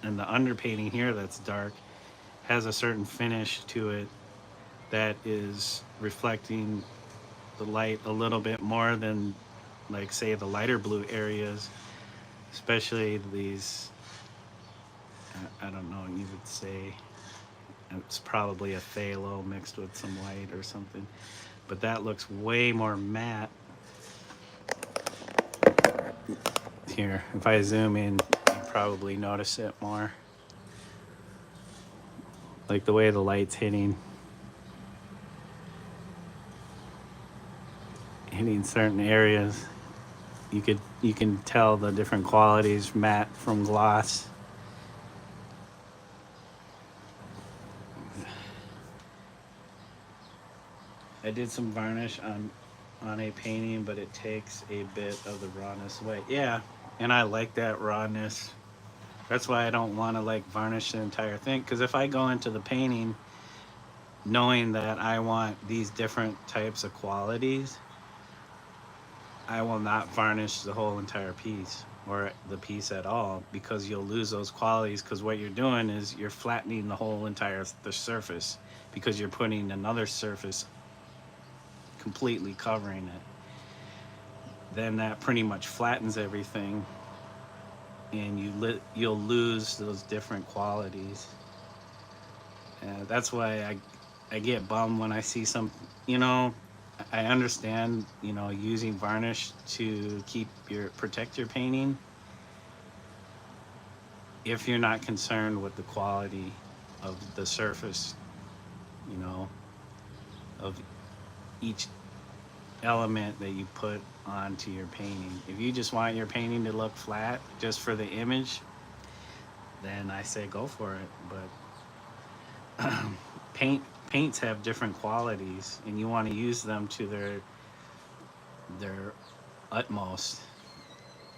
the underpainting here that's dark has a certain finish to it that is reflecting the light a little bit more than, like, say, the lighter blue areas, especially these, I don't know, you would say it's probably a phthalo mixed with some white or something, but that looks way more matte. Here, if I zoom in, you probably notice it more. Like the way the light's hitting certain areas. You can tell the different qualities, matte from gloss. I did some varnish on on a painting, but it takes a bit of the rawness away. Yeah, and I like that rawness. That's why I don't want to like varnish the entire thing. Because if I go into the painting knowing that I want these different types of qualities, I will not varnish the whole entire piece or the piece at all, because you'll lose those qualities. Because what you're doing is you're flattening the whole entire the surface, because you're putting another surface completely covering it. Then that pretty much flattens everything, and you'll lose those different qualities. That's why I get bummed when I see some, you know, I understand, you know, using varnish to protect your painting if you're not concerned with the quality of the surface, you know, of each element that you put onto your painting. If you just want your painting to look flat just for the image, then I say go for it. But paints have different qualities, and you want to use them to their utmost,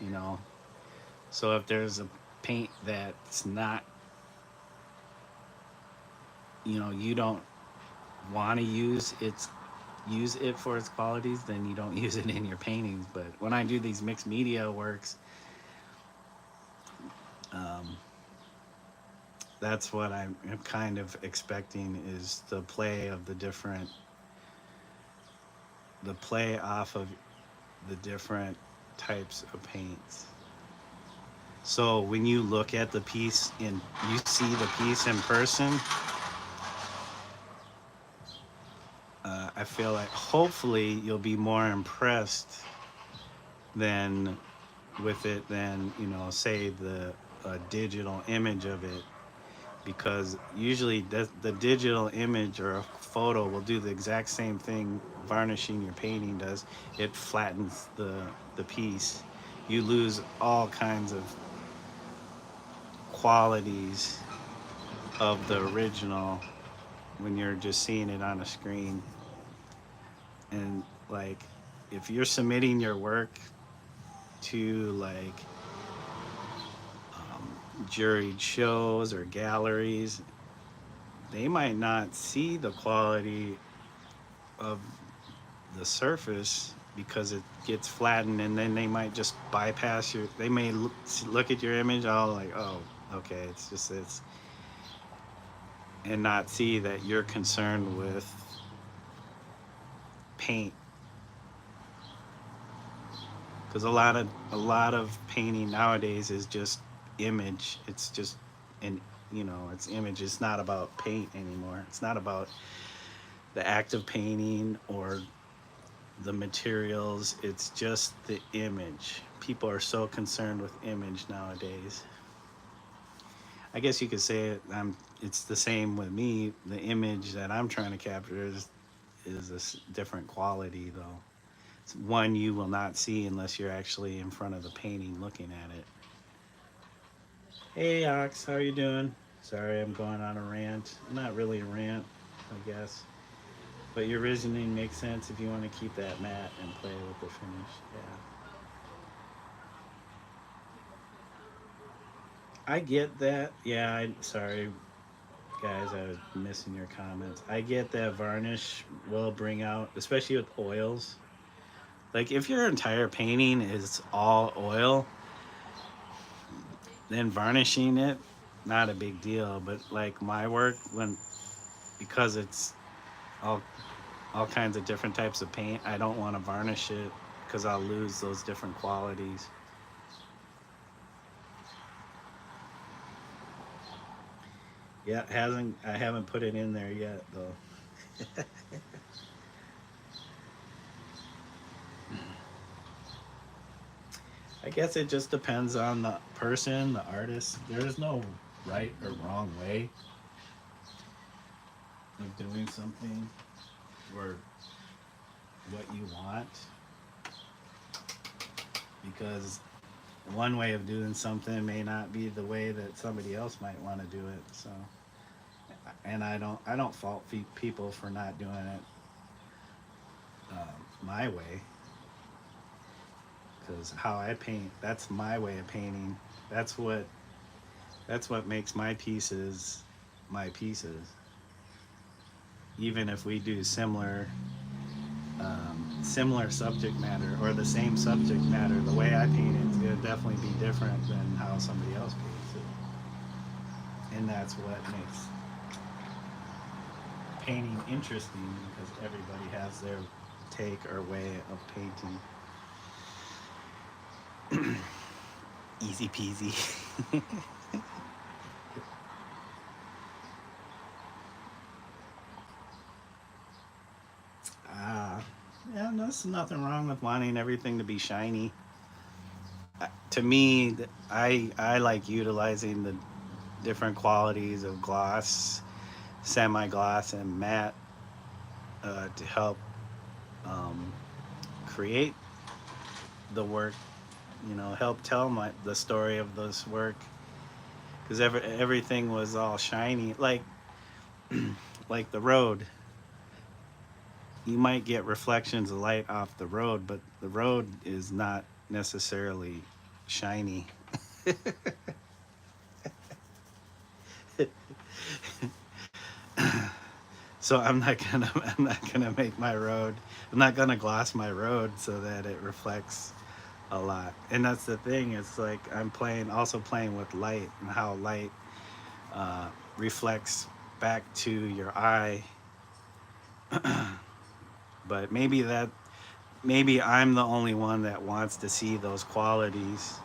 you know. So if there's a paint that's not, you know, you don't want to use it for its qualities, then you don't use it in your paintings. But when I do these mixed media works, um, that's what I'm kind of expecting, is the play of the play off of the different types of paints. So when you look at the piece and you see the piece in person, I feel like hopefully you'll be more impressed than with it than, you know, say the digital image of it, because usually the digital image or a photo will do the exact same thing varnishing your painting does. It flattens the piece. You lose all kinds of qualities of the original when you're just seeing it on a screen. And like, if you're submitting your work to like juried shows or galleries, they might not see the quality of the surface because it gets flattened, and then they might just bypass they may look at your image all like, oh, okay, it's just it's, and not see that you're concerned with paint. Because a lot of painting nowadays is just image. It's just an, you know, it's image. It's not about paint anymore. It's not about the act of painting or the materials. It's just the image. People are so concerned with image nowadays. I guess you could say it's the same with me. The image that I'm trying to capture is a different quality, though. It's one you will not see unless you're actually in front of the painting looking at it. Hey, Ox, how you doing? Sorry, I'm going on a rant. Not really a rant, I guess. But your reasoning makes sense if you want to keep that matte and play with the finish. Yeah. I get that. Yeah, sorry, guys, I was missing your comments. I get that varnish will bring out, especially with oils. Like, if your entire painting is all oil, then varnishing it, not a big deal. But like my work, because it's all all kinds of different types of paint, I don't want to varnish it because I'll lose those different qualities. Yeah, hasn't I haven't put it in there yet though. I guess it just depends on the person, the artist. There is no right or wrong way of doing something or what you want, because one way of doing something may not be the way that somebody else might want to do it. So, and I don't fault people for not doing it my way, because how I paint, that's my way of painting. That's what that's what makes my pieces my pieces. Even if we do similar subject matter or the same subject matter, the way I paint it's gonna definitely be different than how somebody else paints it, and that's what makes painting interesting because everybody has their take or way of painting. Easy peasy. Ah, yeah, there's nothing wrong with wanting everything to be shiny. To me, I like utilizing the different qualities of gloss, semi-gloss, and matte to help um, create the work. You know, help tell the story of this work because everything was all shiny, like the road. You might get reflections of light off the road, but the road is not necessarily shiny. So I'm not gonna make my road. I'm not gonna gloss my road so that it reflects a lot. And that's the thing. It's like I'm playing with light and how light uh, reflects back to your eye. But maybe I'm the only one that wants to see those qualities,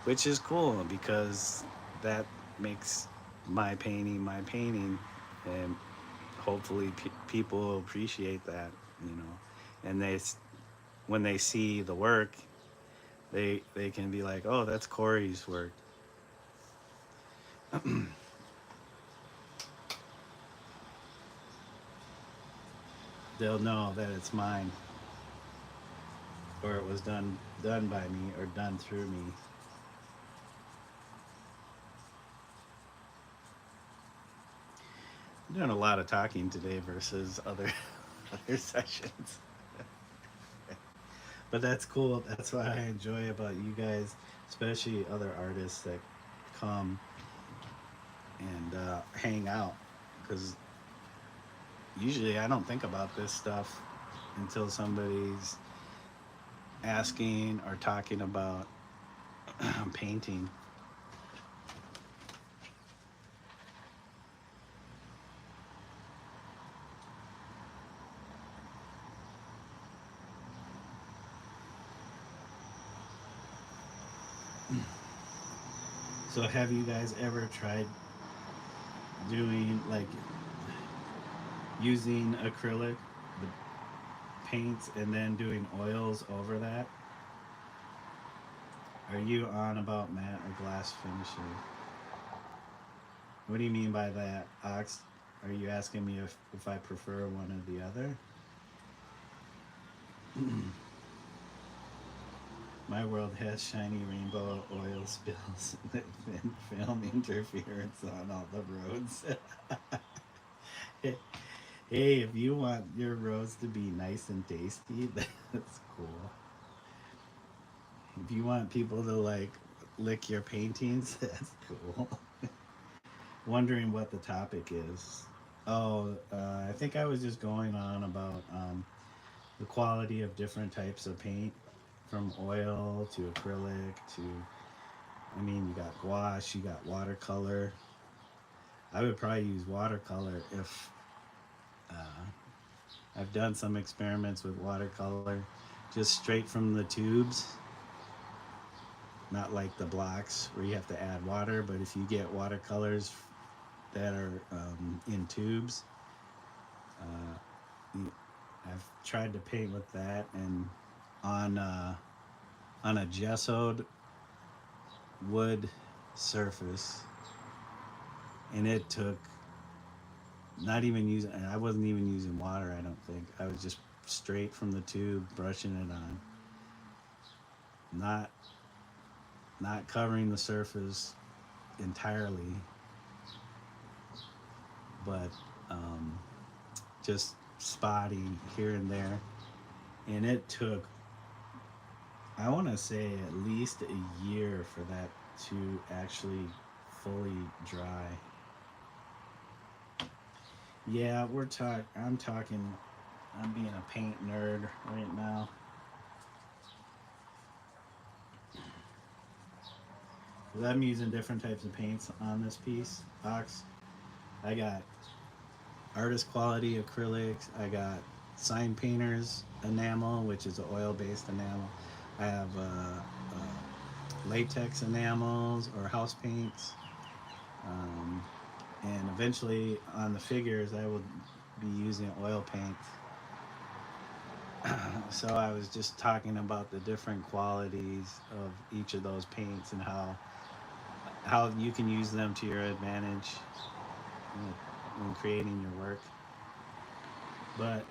which is cool because that makes my painting, and hopefully people will appreciate that, you know, and when they see the work, they can be like, oh, that's Corey's work. They'll know that it's mine, or it was done by me or done through me. I'm doing a lot of talking today versus other other sessions. But that's cool. That's what I enjoy about you guys, especially other artists that come and hang out. Because usually I don't think about this stuff until somebody's asking or talking about painting. So, have you guys ever tried doing like using acrylic, the paints, and then doing oils over that? Are you on about matte or glass finishing? What do you mean by that, Ox? Are you asking me if I prefer one or the other? My world has shiny rainbow oil spills and film interference on all the roads. Hey, if you want your roads to be nice and tasty, that's cool. If you want people to like lick your paintings, that's cool. Wondering what the topic is. Oh, I think I was just going on about the quality of different types of paint, from oil to acrylic to, I mean, you got gouache, you got watercolor. I would probably use watercolor if I've done some experiments with watercolor just straight from the tubes, not like the blocks where you have to add water, but if you get watercolors that are in tubes, I've tried to paint with that, and on uh, on a gessoed wood surface, and it took not even using. I wasn't even using water. I don't think I was just straight from the tube brushing it on, not not covering the surface entirely, but um, just spotty here and there. And it took, I want to say, at least a year for that to actually fully dry. Yeah, I'm being a paint nerd right now. But I'm using different types of paints on this box. I got artist quality acrylics. I got sign painters enamel, which is an oil-based enamel. I have latex enamels or house paints. Um, and eventually on the figures, I will be using oil paint. So I was just talking about the different qualities of each of those paints and how you can use them to your advantage when creating your work. But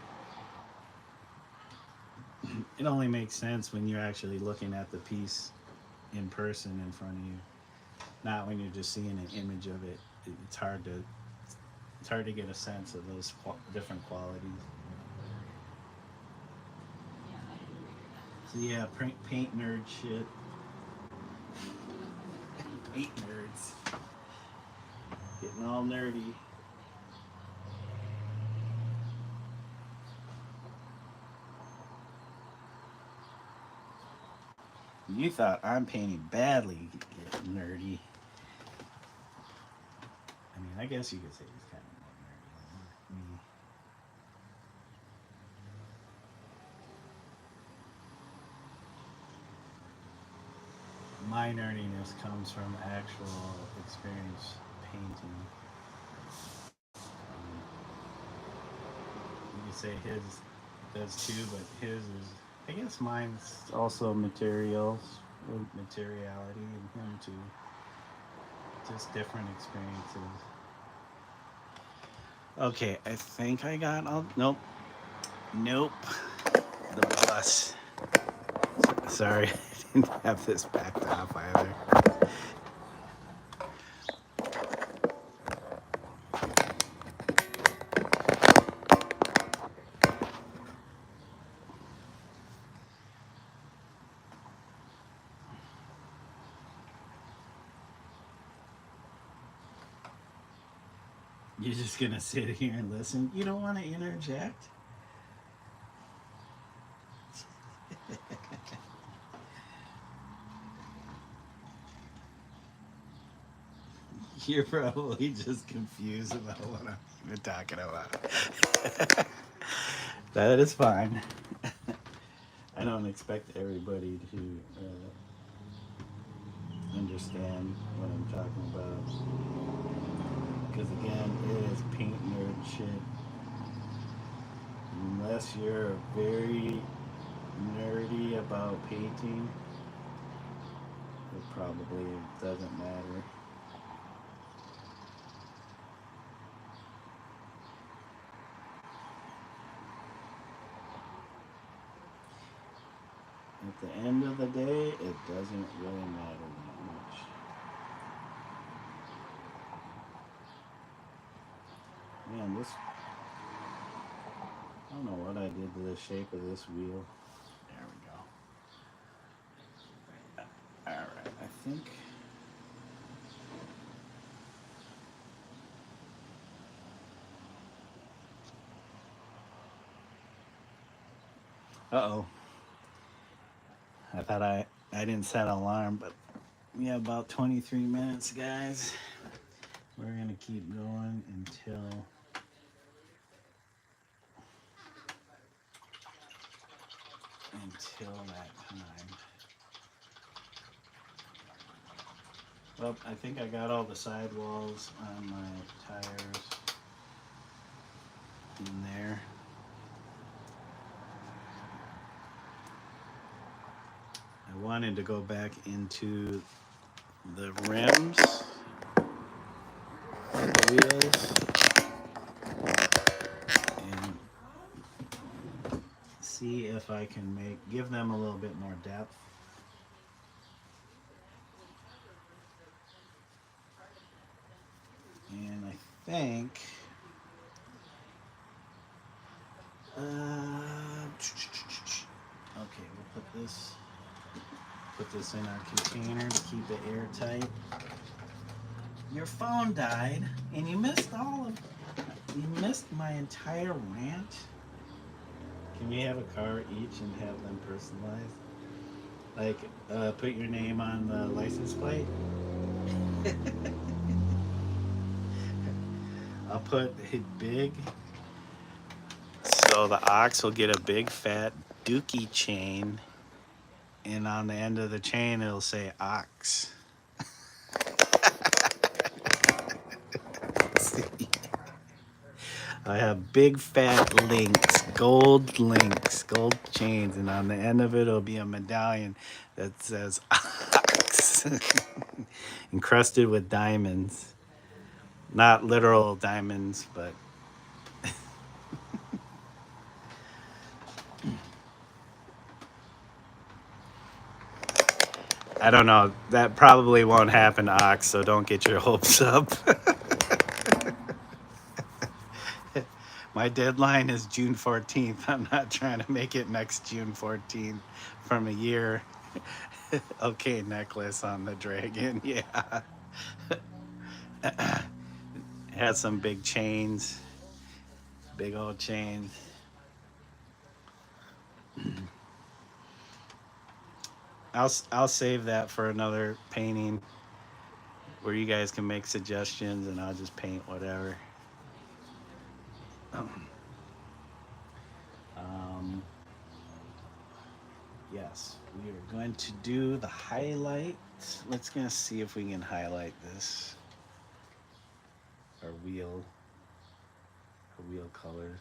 it only makes sense when you're actually looking at the piece in person in front of you, not when you're just seeing an image of it. It's hard to get a sense of those different qualities. So yeah, paint nerd shit. Paint nerds. Getting all nerdy. You thought I'm painting badly, get nerdy. I mean, I guess you could say he's kind of more nerdy than me. My nerdiness comes from actual experience painting. You could say his does too, but his is, I guess mine's also materials, materiality, and him too. Just different experiences. Okay, I think I got all. Nope. Nope. The bus. Sorry, I didn't have this backed off either. You're just gonna sit here and listen? You don't want to interject? You're probably just confused about what I'm even talking about. That is fine. I don't expect everybody to understand what I'm talking about. Because again, it is paint nerd shit. Unless you're very nerdy about painting, it probably doesn't matter. At the end of the day, it doesn't really matter that much. Man, I don't know what I did to the shape of this wheel. There we go. Alright, I think. Uh-oh. I thought I didn't set an alarm, but we have about 23 minutes, guys. We're gonna keep going until that time. Well, I think I got all the sidewalls on my tires in there. I wanted to go back into the rims, the wheels, and see if I can give them a little bit more depth. And I think Put this in our container to keep it airtight. Your phone died, and you missed my entire rant. Can we have a car each and have them personalized? Like, put your name on the license plate. I'll put it big, so the ox will get a big fat dookie chain, and on the end of the chain it'll say ox. I have big fat links, gold chains, and on the end of it it'll be a medallion that says ox, encrusted with diamonds. Not literal diamonds, but I don't know. That probably won't happen, Ox, so don't get your hopes up. My deadline is June 14th. I'm not trying to make it next June 14th from a year. Okay, necklace on the dragon. Yeah. It has some big chains. Big old chains. I'll save that for another painting where you guys can make suggestions and I'll just paint whatever. Yes, we are going to do the highlight. Let's gonna see if we can highlight this. Our wheel color.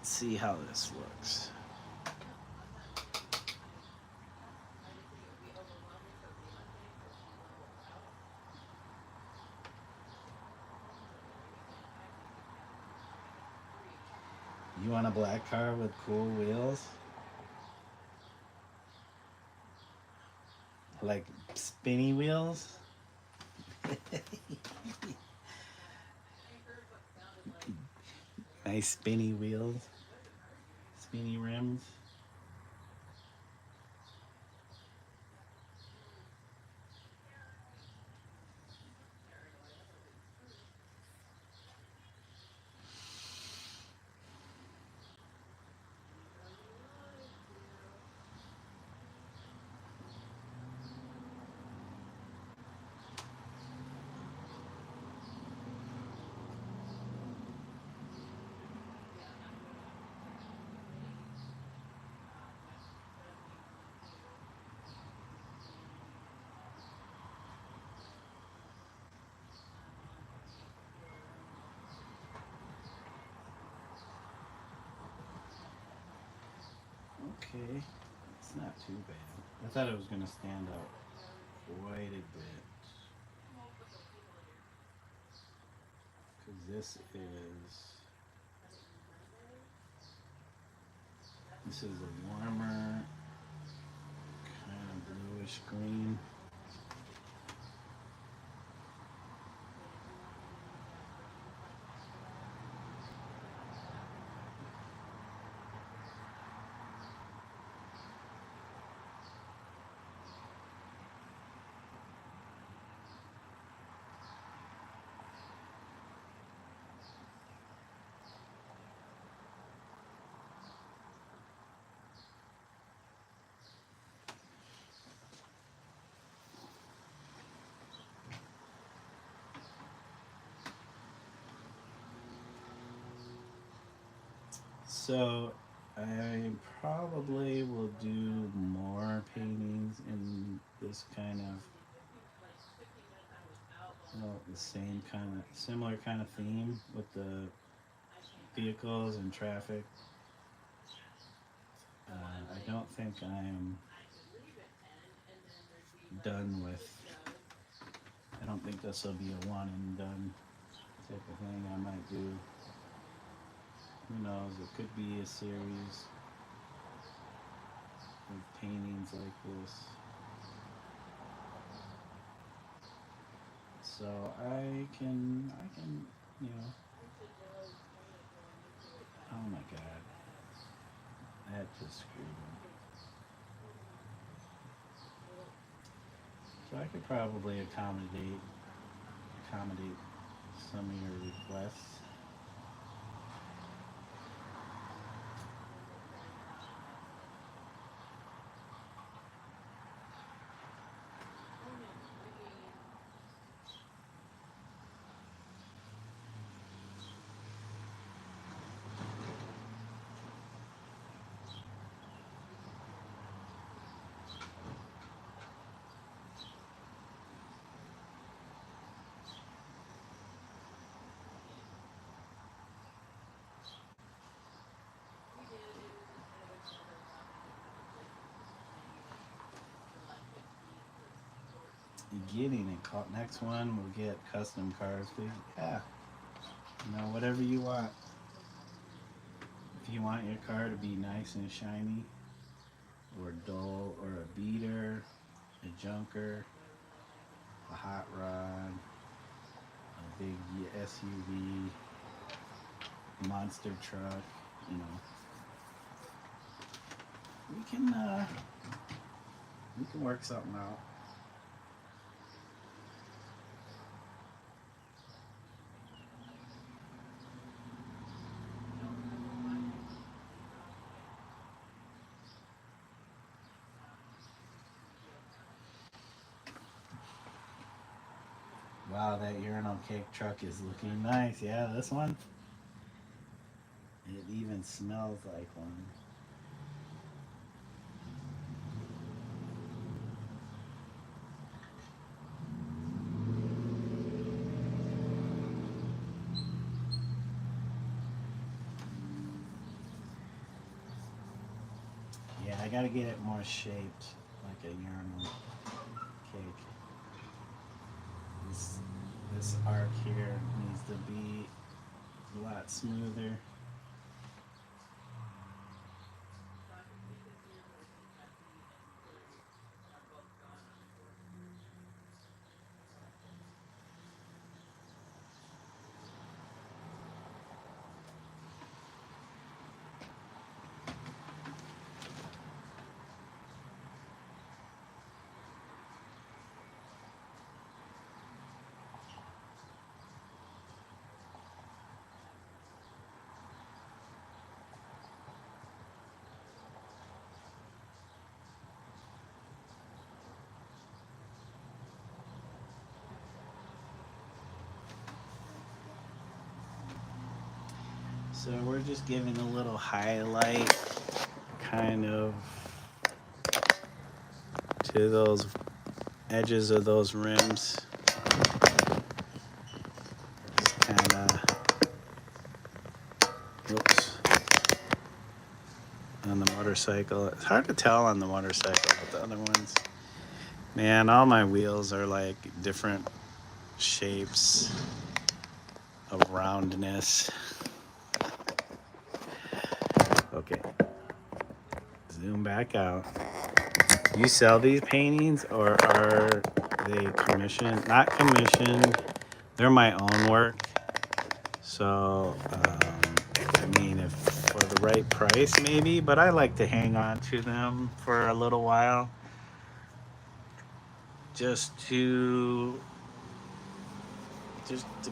See how this looks. You want a black car with cool wheels? Like spinny wheels? Nice spinny wheels. Spinny rims. Okay, it's not too bad. I thought it was going to stand out quite a bit. Because this is a warmer, kind of bluish green. So I probably will do more paintings in this kind of, the same kind of, similar kind of theme with the vehicles and traffic. I don't think I am done with, I don't think this will be a one and done type of thing. I might do, who knows, it could be a series of paintings like this. So I can, you know, oh my god. That just screwed me. So I could probably accommodate some of your requests. Getting it. Next one, we'll get custom cars. Please. Yeah, whatever you want. If you want your car to be nice and shiny, or dull, or a beater, a junker, a hot rod, a big SUV, monster truck, we can work something out. Wow, that urinal cake truck is looking nice. Yeah, this one. It even smells like one. Yeah, I gotta get it more shaped like a urinal cake. This arc here needs to be a lot smoother. So we're just giving a little highlight kind of to those edges of those rims. Just kind of, oops, on the motorcycle. It's hard to tell on the motorcycle, but the other ones, man, all my wheels are like different shapes of roundness. Okay, zoom back out. You sell these paintings, or are they commissioned? Not commissioned. They're my own work. So, I mean, if for the right price, maybe, but I like to hang on to them for a little while, just to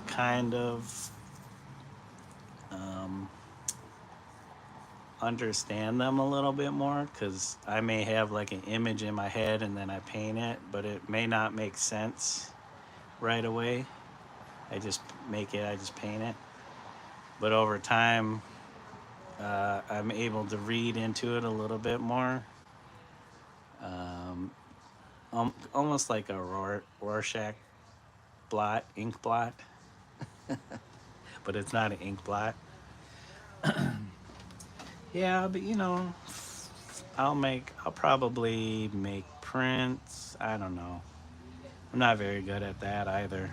kind of understand them a little bit more, because I may have like an image in my head and then I paint it, but it may not make sense right away. I just paint it. But over time, I'm able to read into it a little bit more. Almost like a Rorschach ink blot, but it's not an ink blot. Yeah, but I'll probably make prints. I don't know. I'm not very good at that either.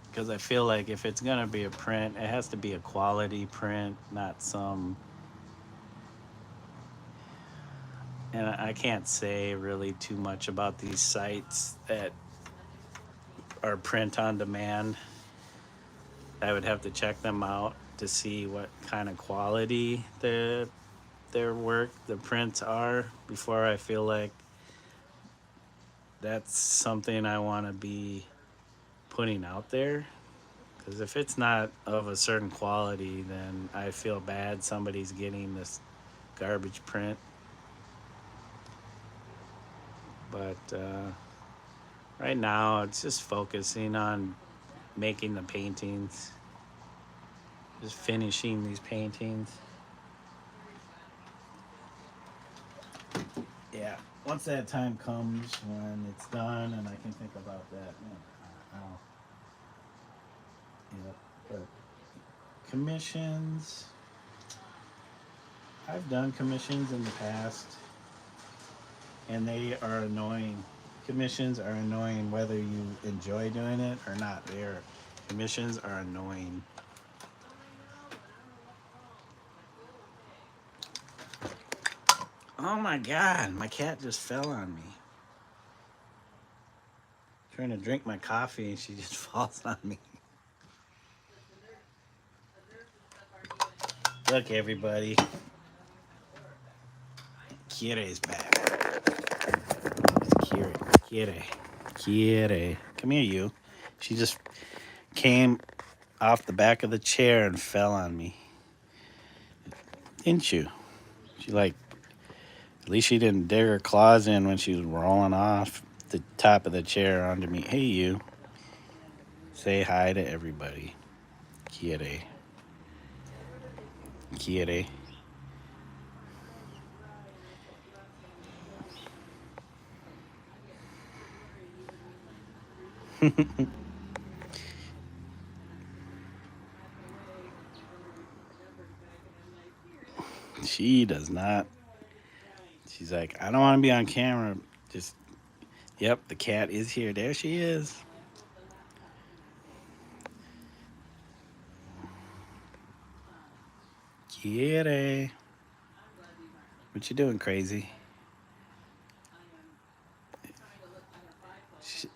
Because I feel like if it's going to be a print, it has to be a quality print, not some. And I can't say really too much about these sites that are print on demand. I would have to check them out to see what kind of quality their work, the prints are, before I feel like that's something I want to be putting out there. Because if it's not of a certain quality, then I feel bad somebody's getting this garbage print. But right now, it's just focusing on making the paintings, just finishing these paintings. Yeah, once that time comes when it's done and I can think about that, I'll, yeah. But commissions, I've done commissions in the past, and they are annoying. Commissions are annoying whether you enjoy doing it or not. Commissions are annoying. Oh my god, my cat just fell on me. Trying to drink my coffee and she just falls on me. Look, everybody. Kire's back. It's Kire. Come here, you. She just came off the back of the chair and fell on me. Didn't you? She like, at least she didn't dig her claws in when she was rolling off the top of the chair onto me. Hey, you. Say hi to everybody. Kire. She does not. She's like, I don't want to be on camera. Just, yep, the cat is here. There she is. Kitty. What you doing, crazy?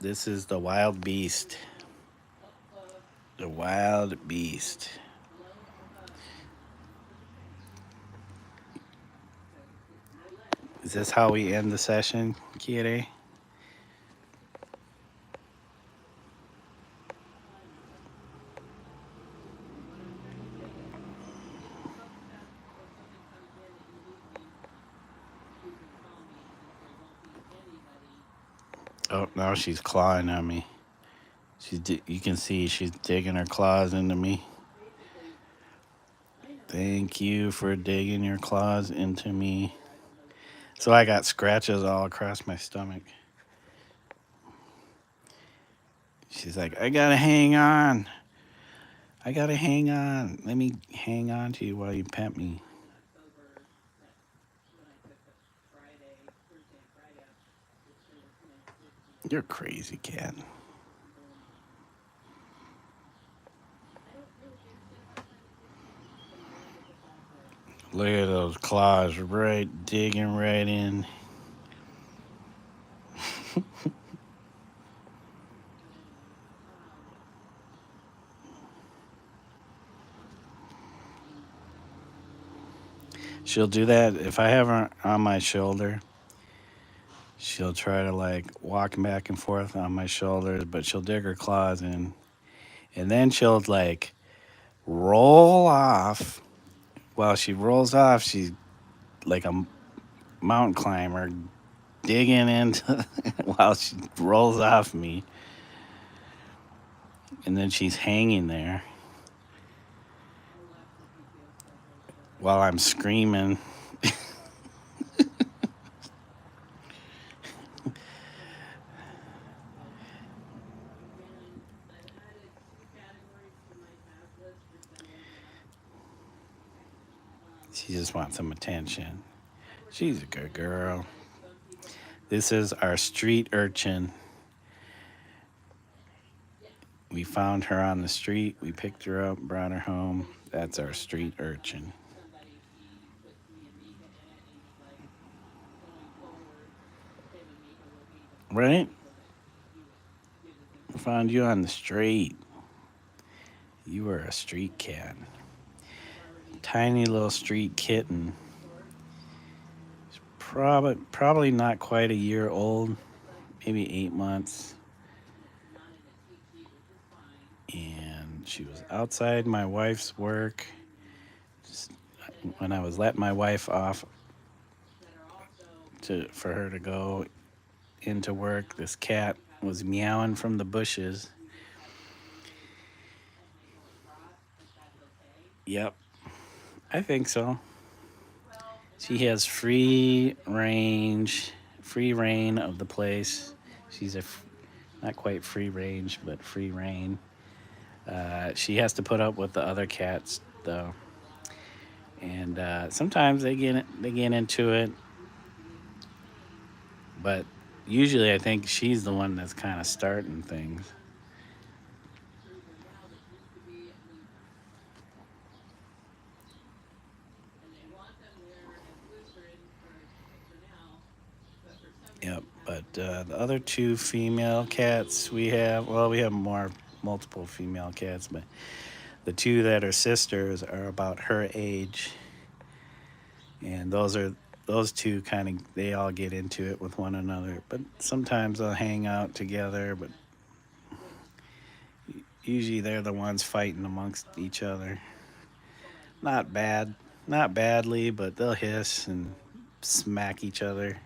This is the wild beast. The wild beast. Is this how we end the session, Kitty? Oh, now she's clawing at me. You can see she's digging her claws into me. Thank you for digging your claws into me. So I got scratches all across my stomach. She's like, I gotta hang on. Let me hang on to you while you pet me. You're crazy, cat. Look at those claws digging right in. She'll do that if I have her on my shoulder. She'll try to like walk back and forth on my shoulders, but she'll dig her claws in. And then she'll like roll off. While she rolls off, she's like a mountain climber digging into while she rolls off me. And then she's hanging there while I'm screaming. She just wants some attention. She's a good girl. This is our street urchin. We found her on the street. We picked her up, brought her home. That's our street urchin. Right? We found you on the street. You were a street cat. tiny little street kitten. Probably not quite a year old, maybe 8 months. And she was outside my wife's work. Just when I was letting my wife off for her to go into work, this cat was meowing from the bushes. Yep, I think so. She has free reign of the place. She's not quite free range, but free reign. She has to put up with the other cats though, and sometimes they get into it, but usually I think she's the one that's kind of starting things. Yep, but the other two female cats we have multiple female cats, but the two that are sisters are about her age, and those two kind of they all get into it with one another. But sometimes they'll hang out together, but usually they're the ones fighting amongst each other. Not bad, not badly, but they'll hiss and smack each other.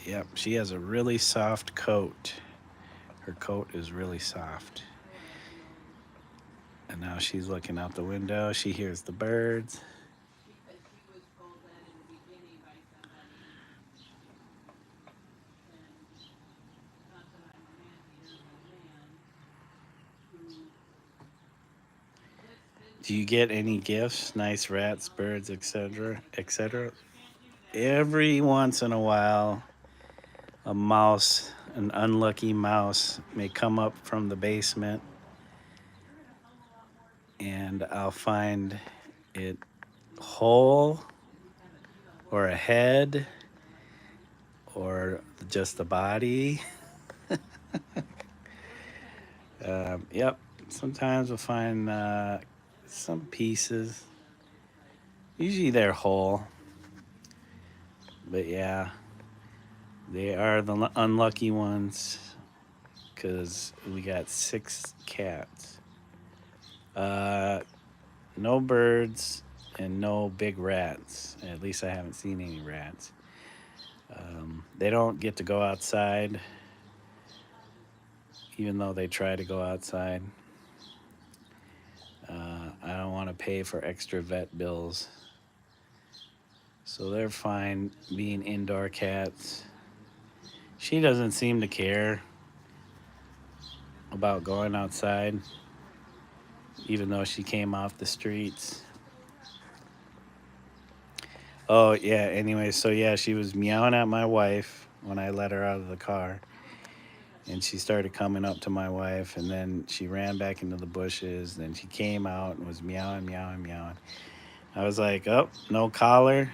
Yep, she has a really soft coat. Her coat is really soft. And now she's looking out the window. She hears the birds. Do you get any gifts? Nice rats, birds, etc., etc. Every once in a while, an unlucky mouse, may come up from the basement, and I'll find it whole, or a head, or just the body. Yep. Sometimes we'll find some pieces. Usually they're whole. But yeah, they are the unlucky ones because we got 6 cats. No birds and no big rats. At least I haven't seen any rats. They don't get to go outside, even though they try to go outside. I don't want to pay for extra vet bills. So they're fine being indoor cats. She doesn't seem to care about going outside, even though she came off the streets. Oh, yeah, anyway, so yeah, she was meowing at my wife when I let her out of the car. And she started coming up to my wife, and then she ran back into the bushes. Then she came out and was meowing, meowing, meowing. I was like, oh, no collar.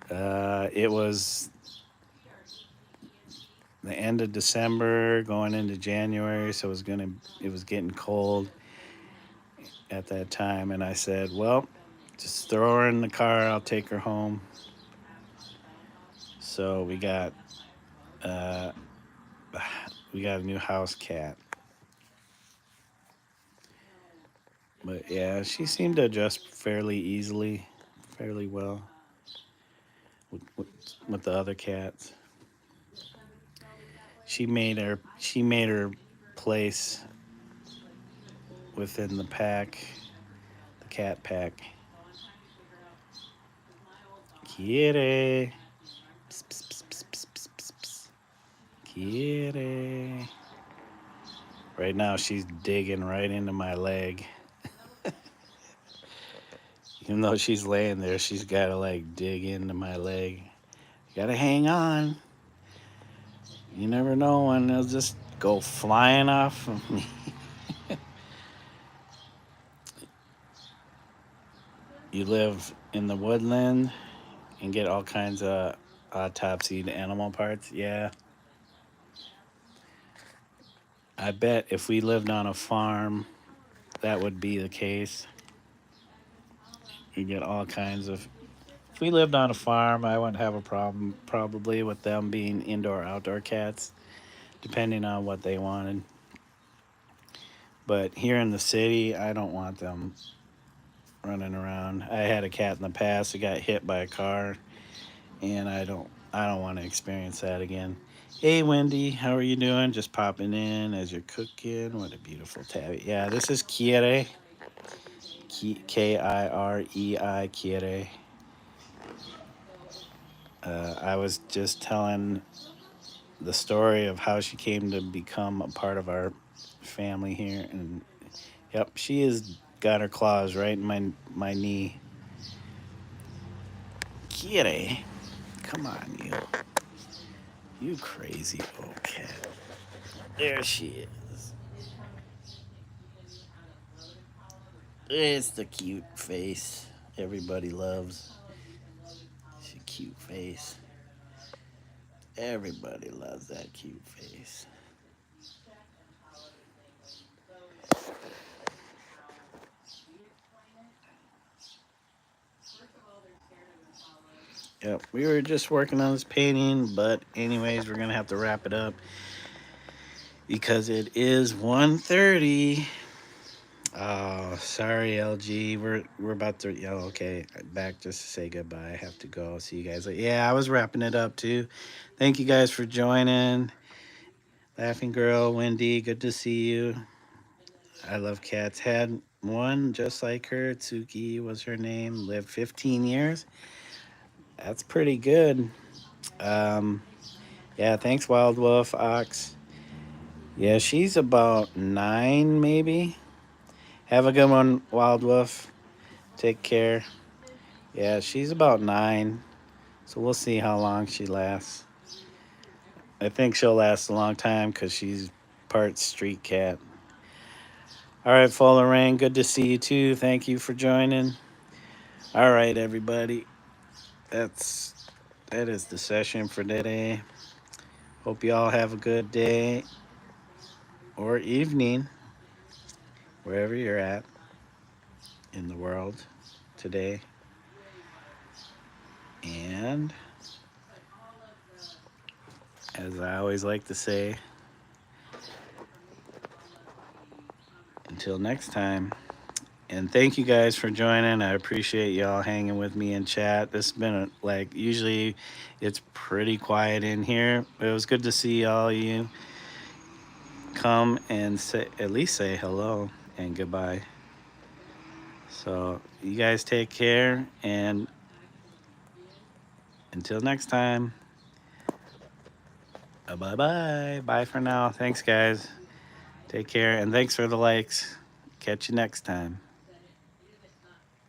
It was the end of December, going into January, so it was getting cold at that time. And I said, well, just throw her in the car. I'll take her home. So we got a new house cat. But yeah, she seemed to adjust fairly easily, fairly well with the other cats. She made her place within the pack, the cat pack. Kitty. Psst, psst, psst, psst, psst, psst, psst, psst. Kitty. Right now she's digging right into my leg. Even though she's laying there, she's gotta like dig into my leg. You gotta hang on. You never know when they'll just go flying off of me. You live in the woodland and get all kinds of autopsied animal parts. Yeah, I bet if we lived on a farm, that would be the case. You get all kinds of. If we lived on a farm, I wouldn't have a problem probably with them being indoor outdoor cats, depending on what they wanted. But here in the city, I don't want them running around. I had a cat in the past that got hit by a car, and I don't want to experience that again. Hey Wendy, how are you doing? Just popping in as you're cooking. What a beautiful tabby. Yeah, this is Kire. Kirei, Kire. I was just telling the story of how she came to become a part of our family here, and yep, she has got her claws right in my knee. Kire, come on, you crazy old cat. There she is. It's the cute face everybody loves. It's a cute face. Everybody loves that cute face. Yep, we were just working on this painting, but anyways, we're gonna have to wrap it up because it is 1:30. Oh, sorry, LG. We're about to. Yeah, okay. Back just to say goodbye. I have to go. See you guys. Yeah, I was wrapping it up too. Thank you guys for joining. Laughing Girl, Wendy, good to see you. I love cats. Had one just like her. Tsuki was her name. Lived 15 years. That's pretty good. Um, yeah, thanks, Wild Wolf Ox. Yeah, she's about 9, maybe. Have a good one, Wild Wolf. Take care. Yeah, she's about 9. So we'll see how long she lasts. I think she'll last a long time because she's part street cat. All right, Fuller Rain, good to see you too. Thank you for joining. All right, everybody. That is the session for today. Hope you all have a good day or evening, wherever you're at in the world today. And as I always like to say, until next time. And thank you guys for joining. I appreciate y'all hanging with me in chat. This has been like, usually it's pretty quiet in here. It was good to see all you come and say, at least say hello and goodbye. So you guys take care, and until next time, bye-bye. Bye for now. Thanks, guys. Take care, and thanks for the likes. Catch you next time.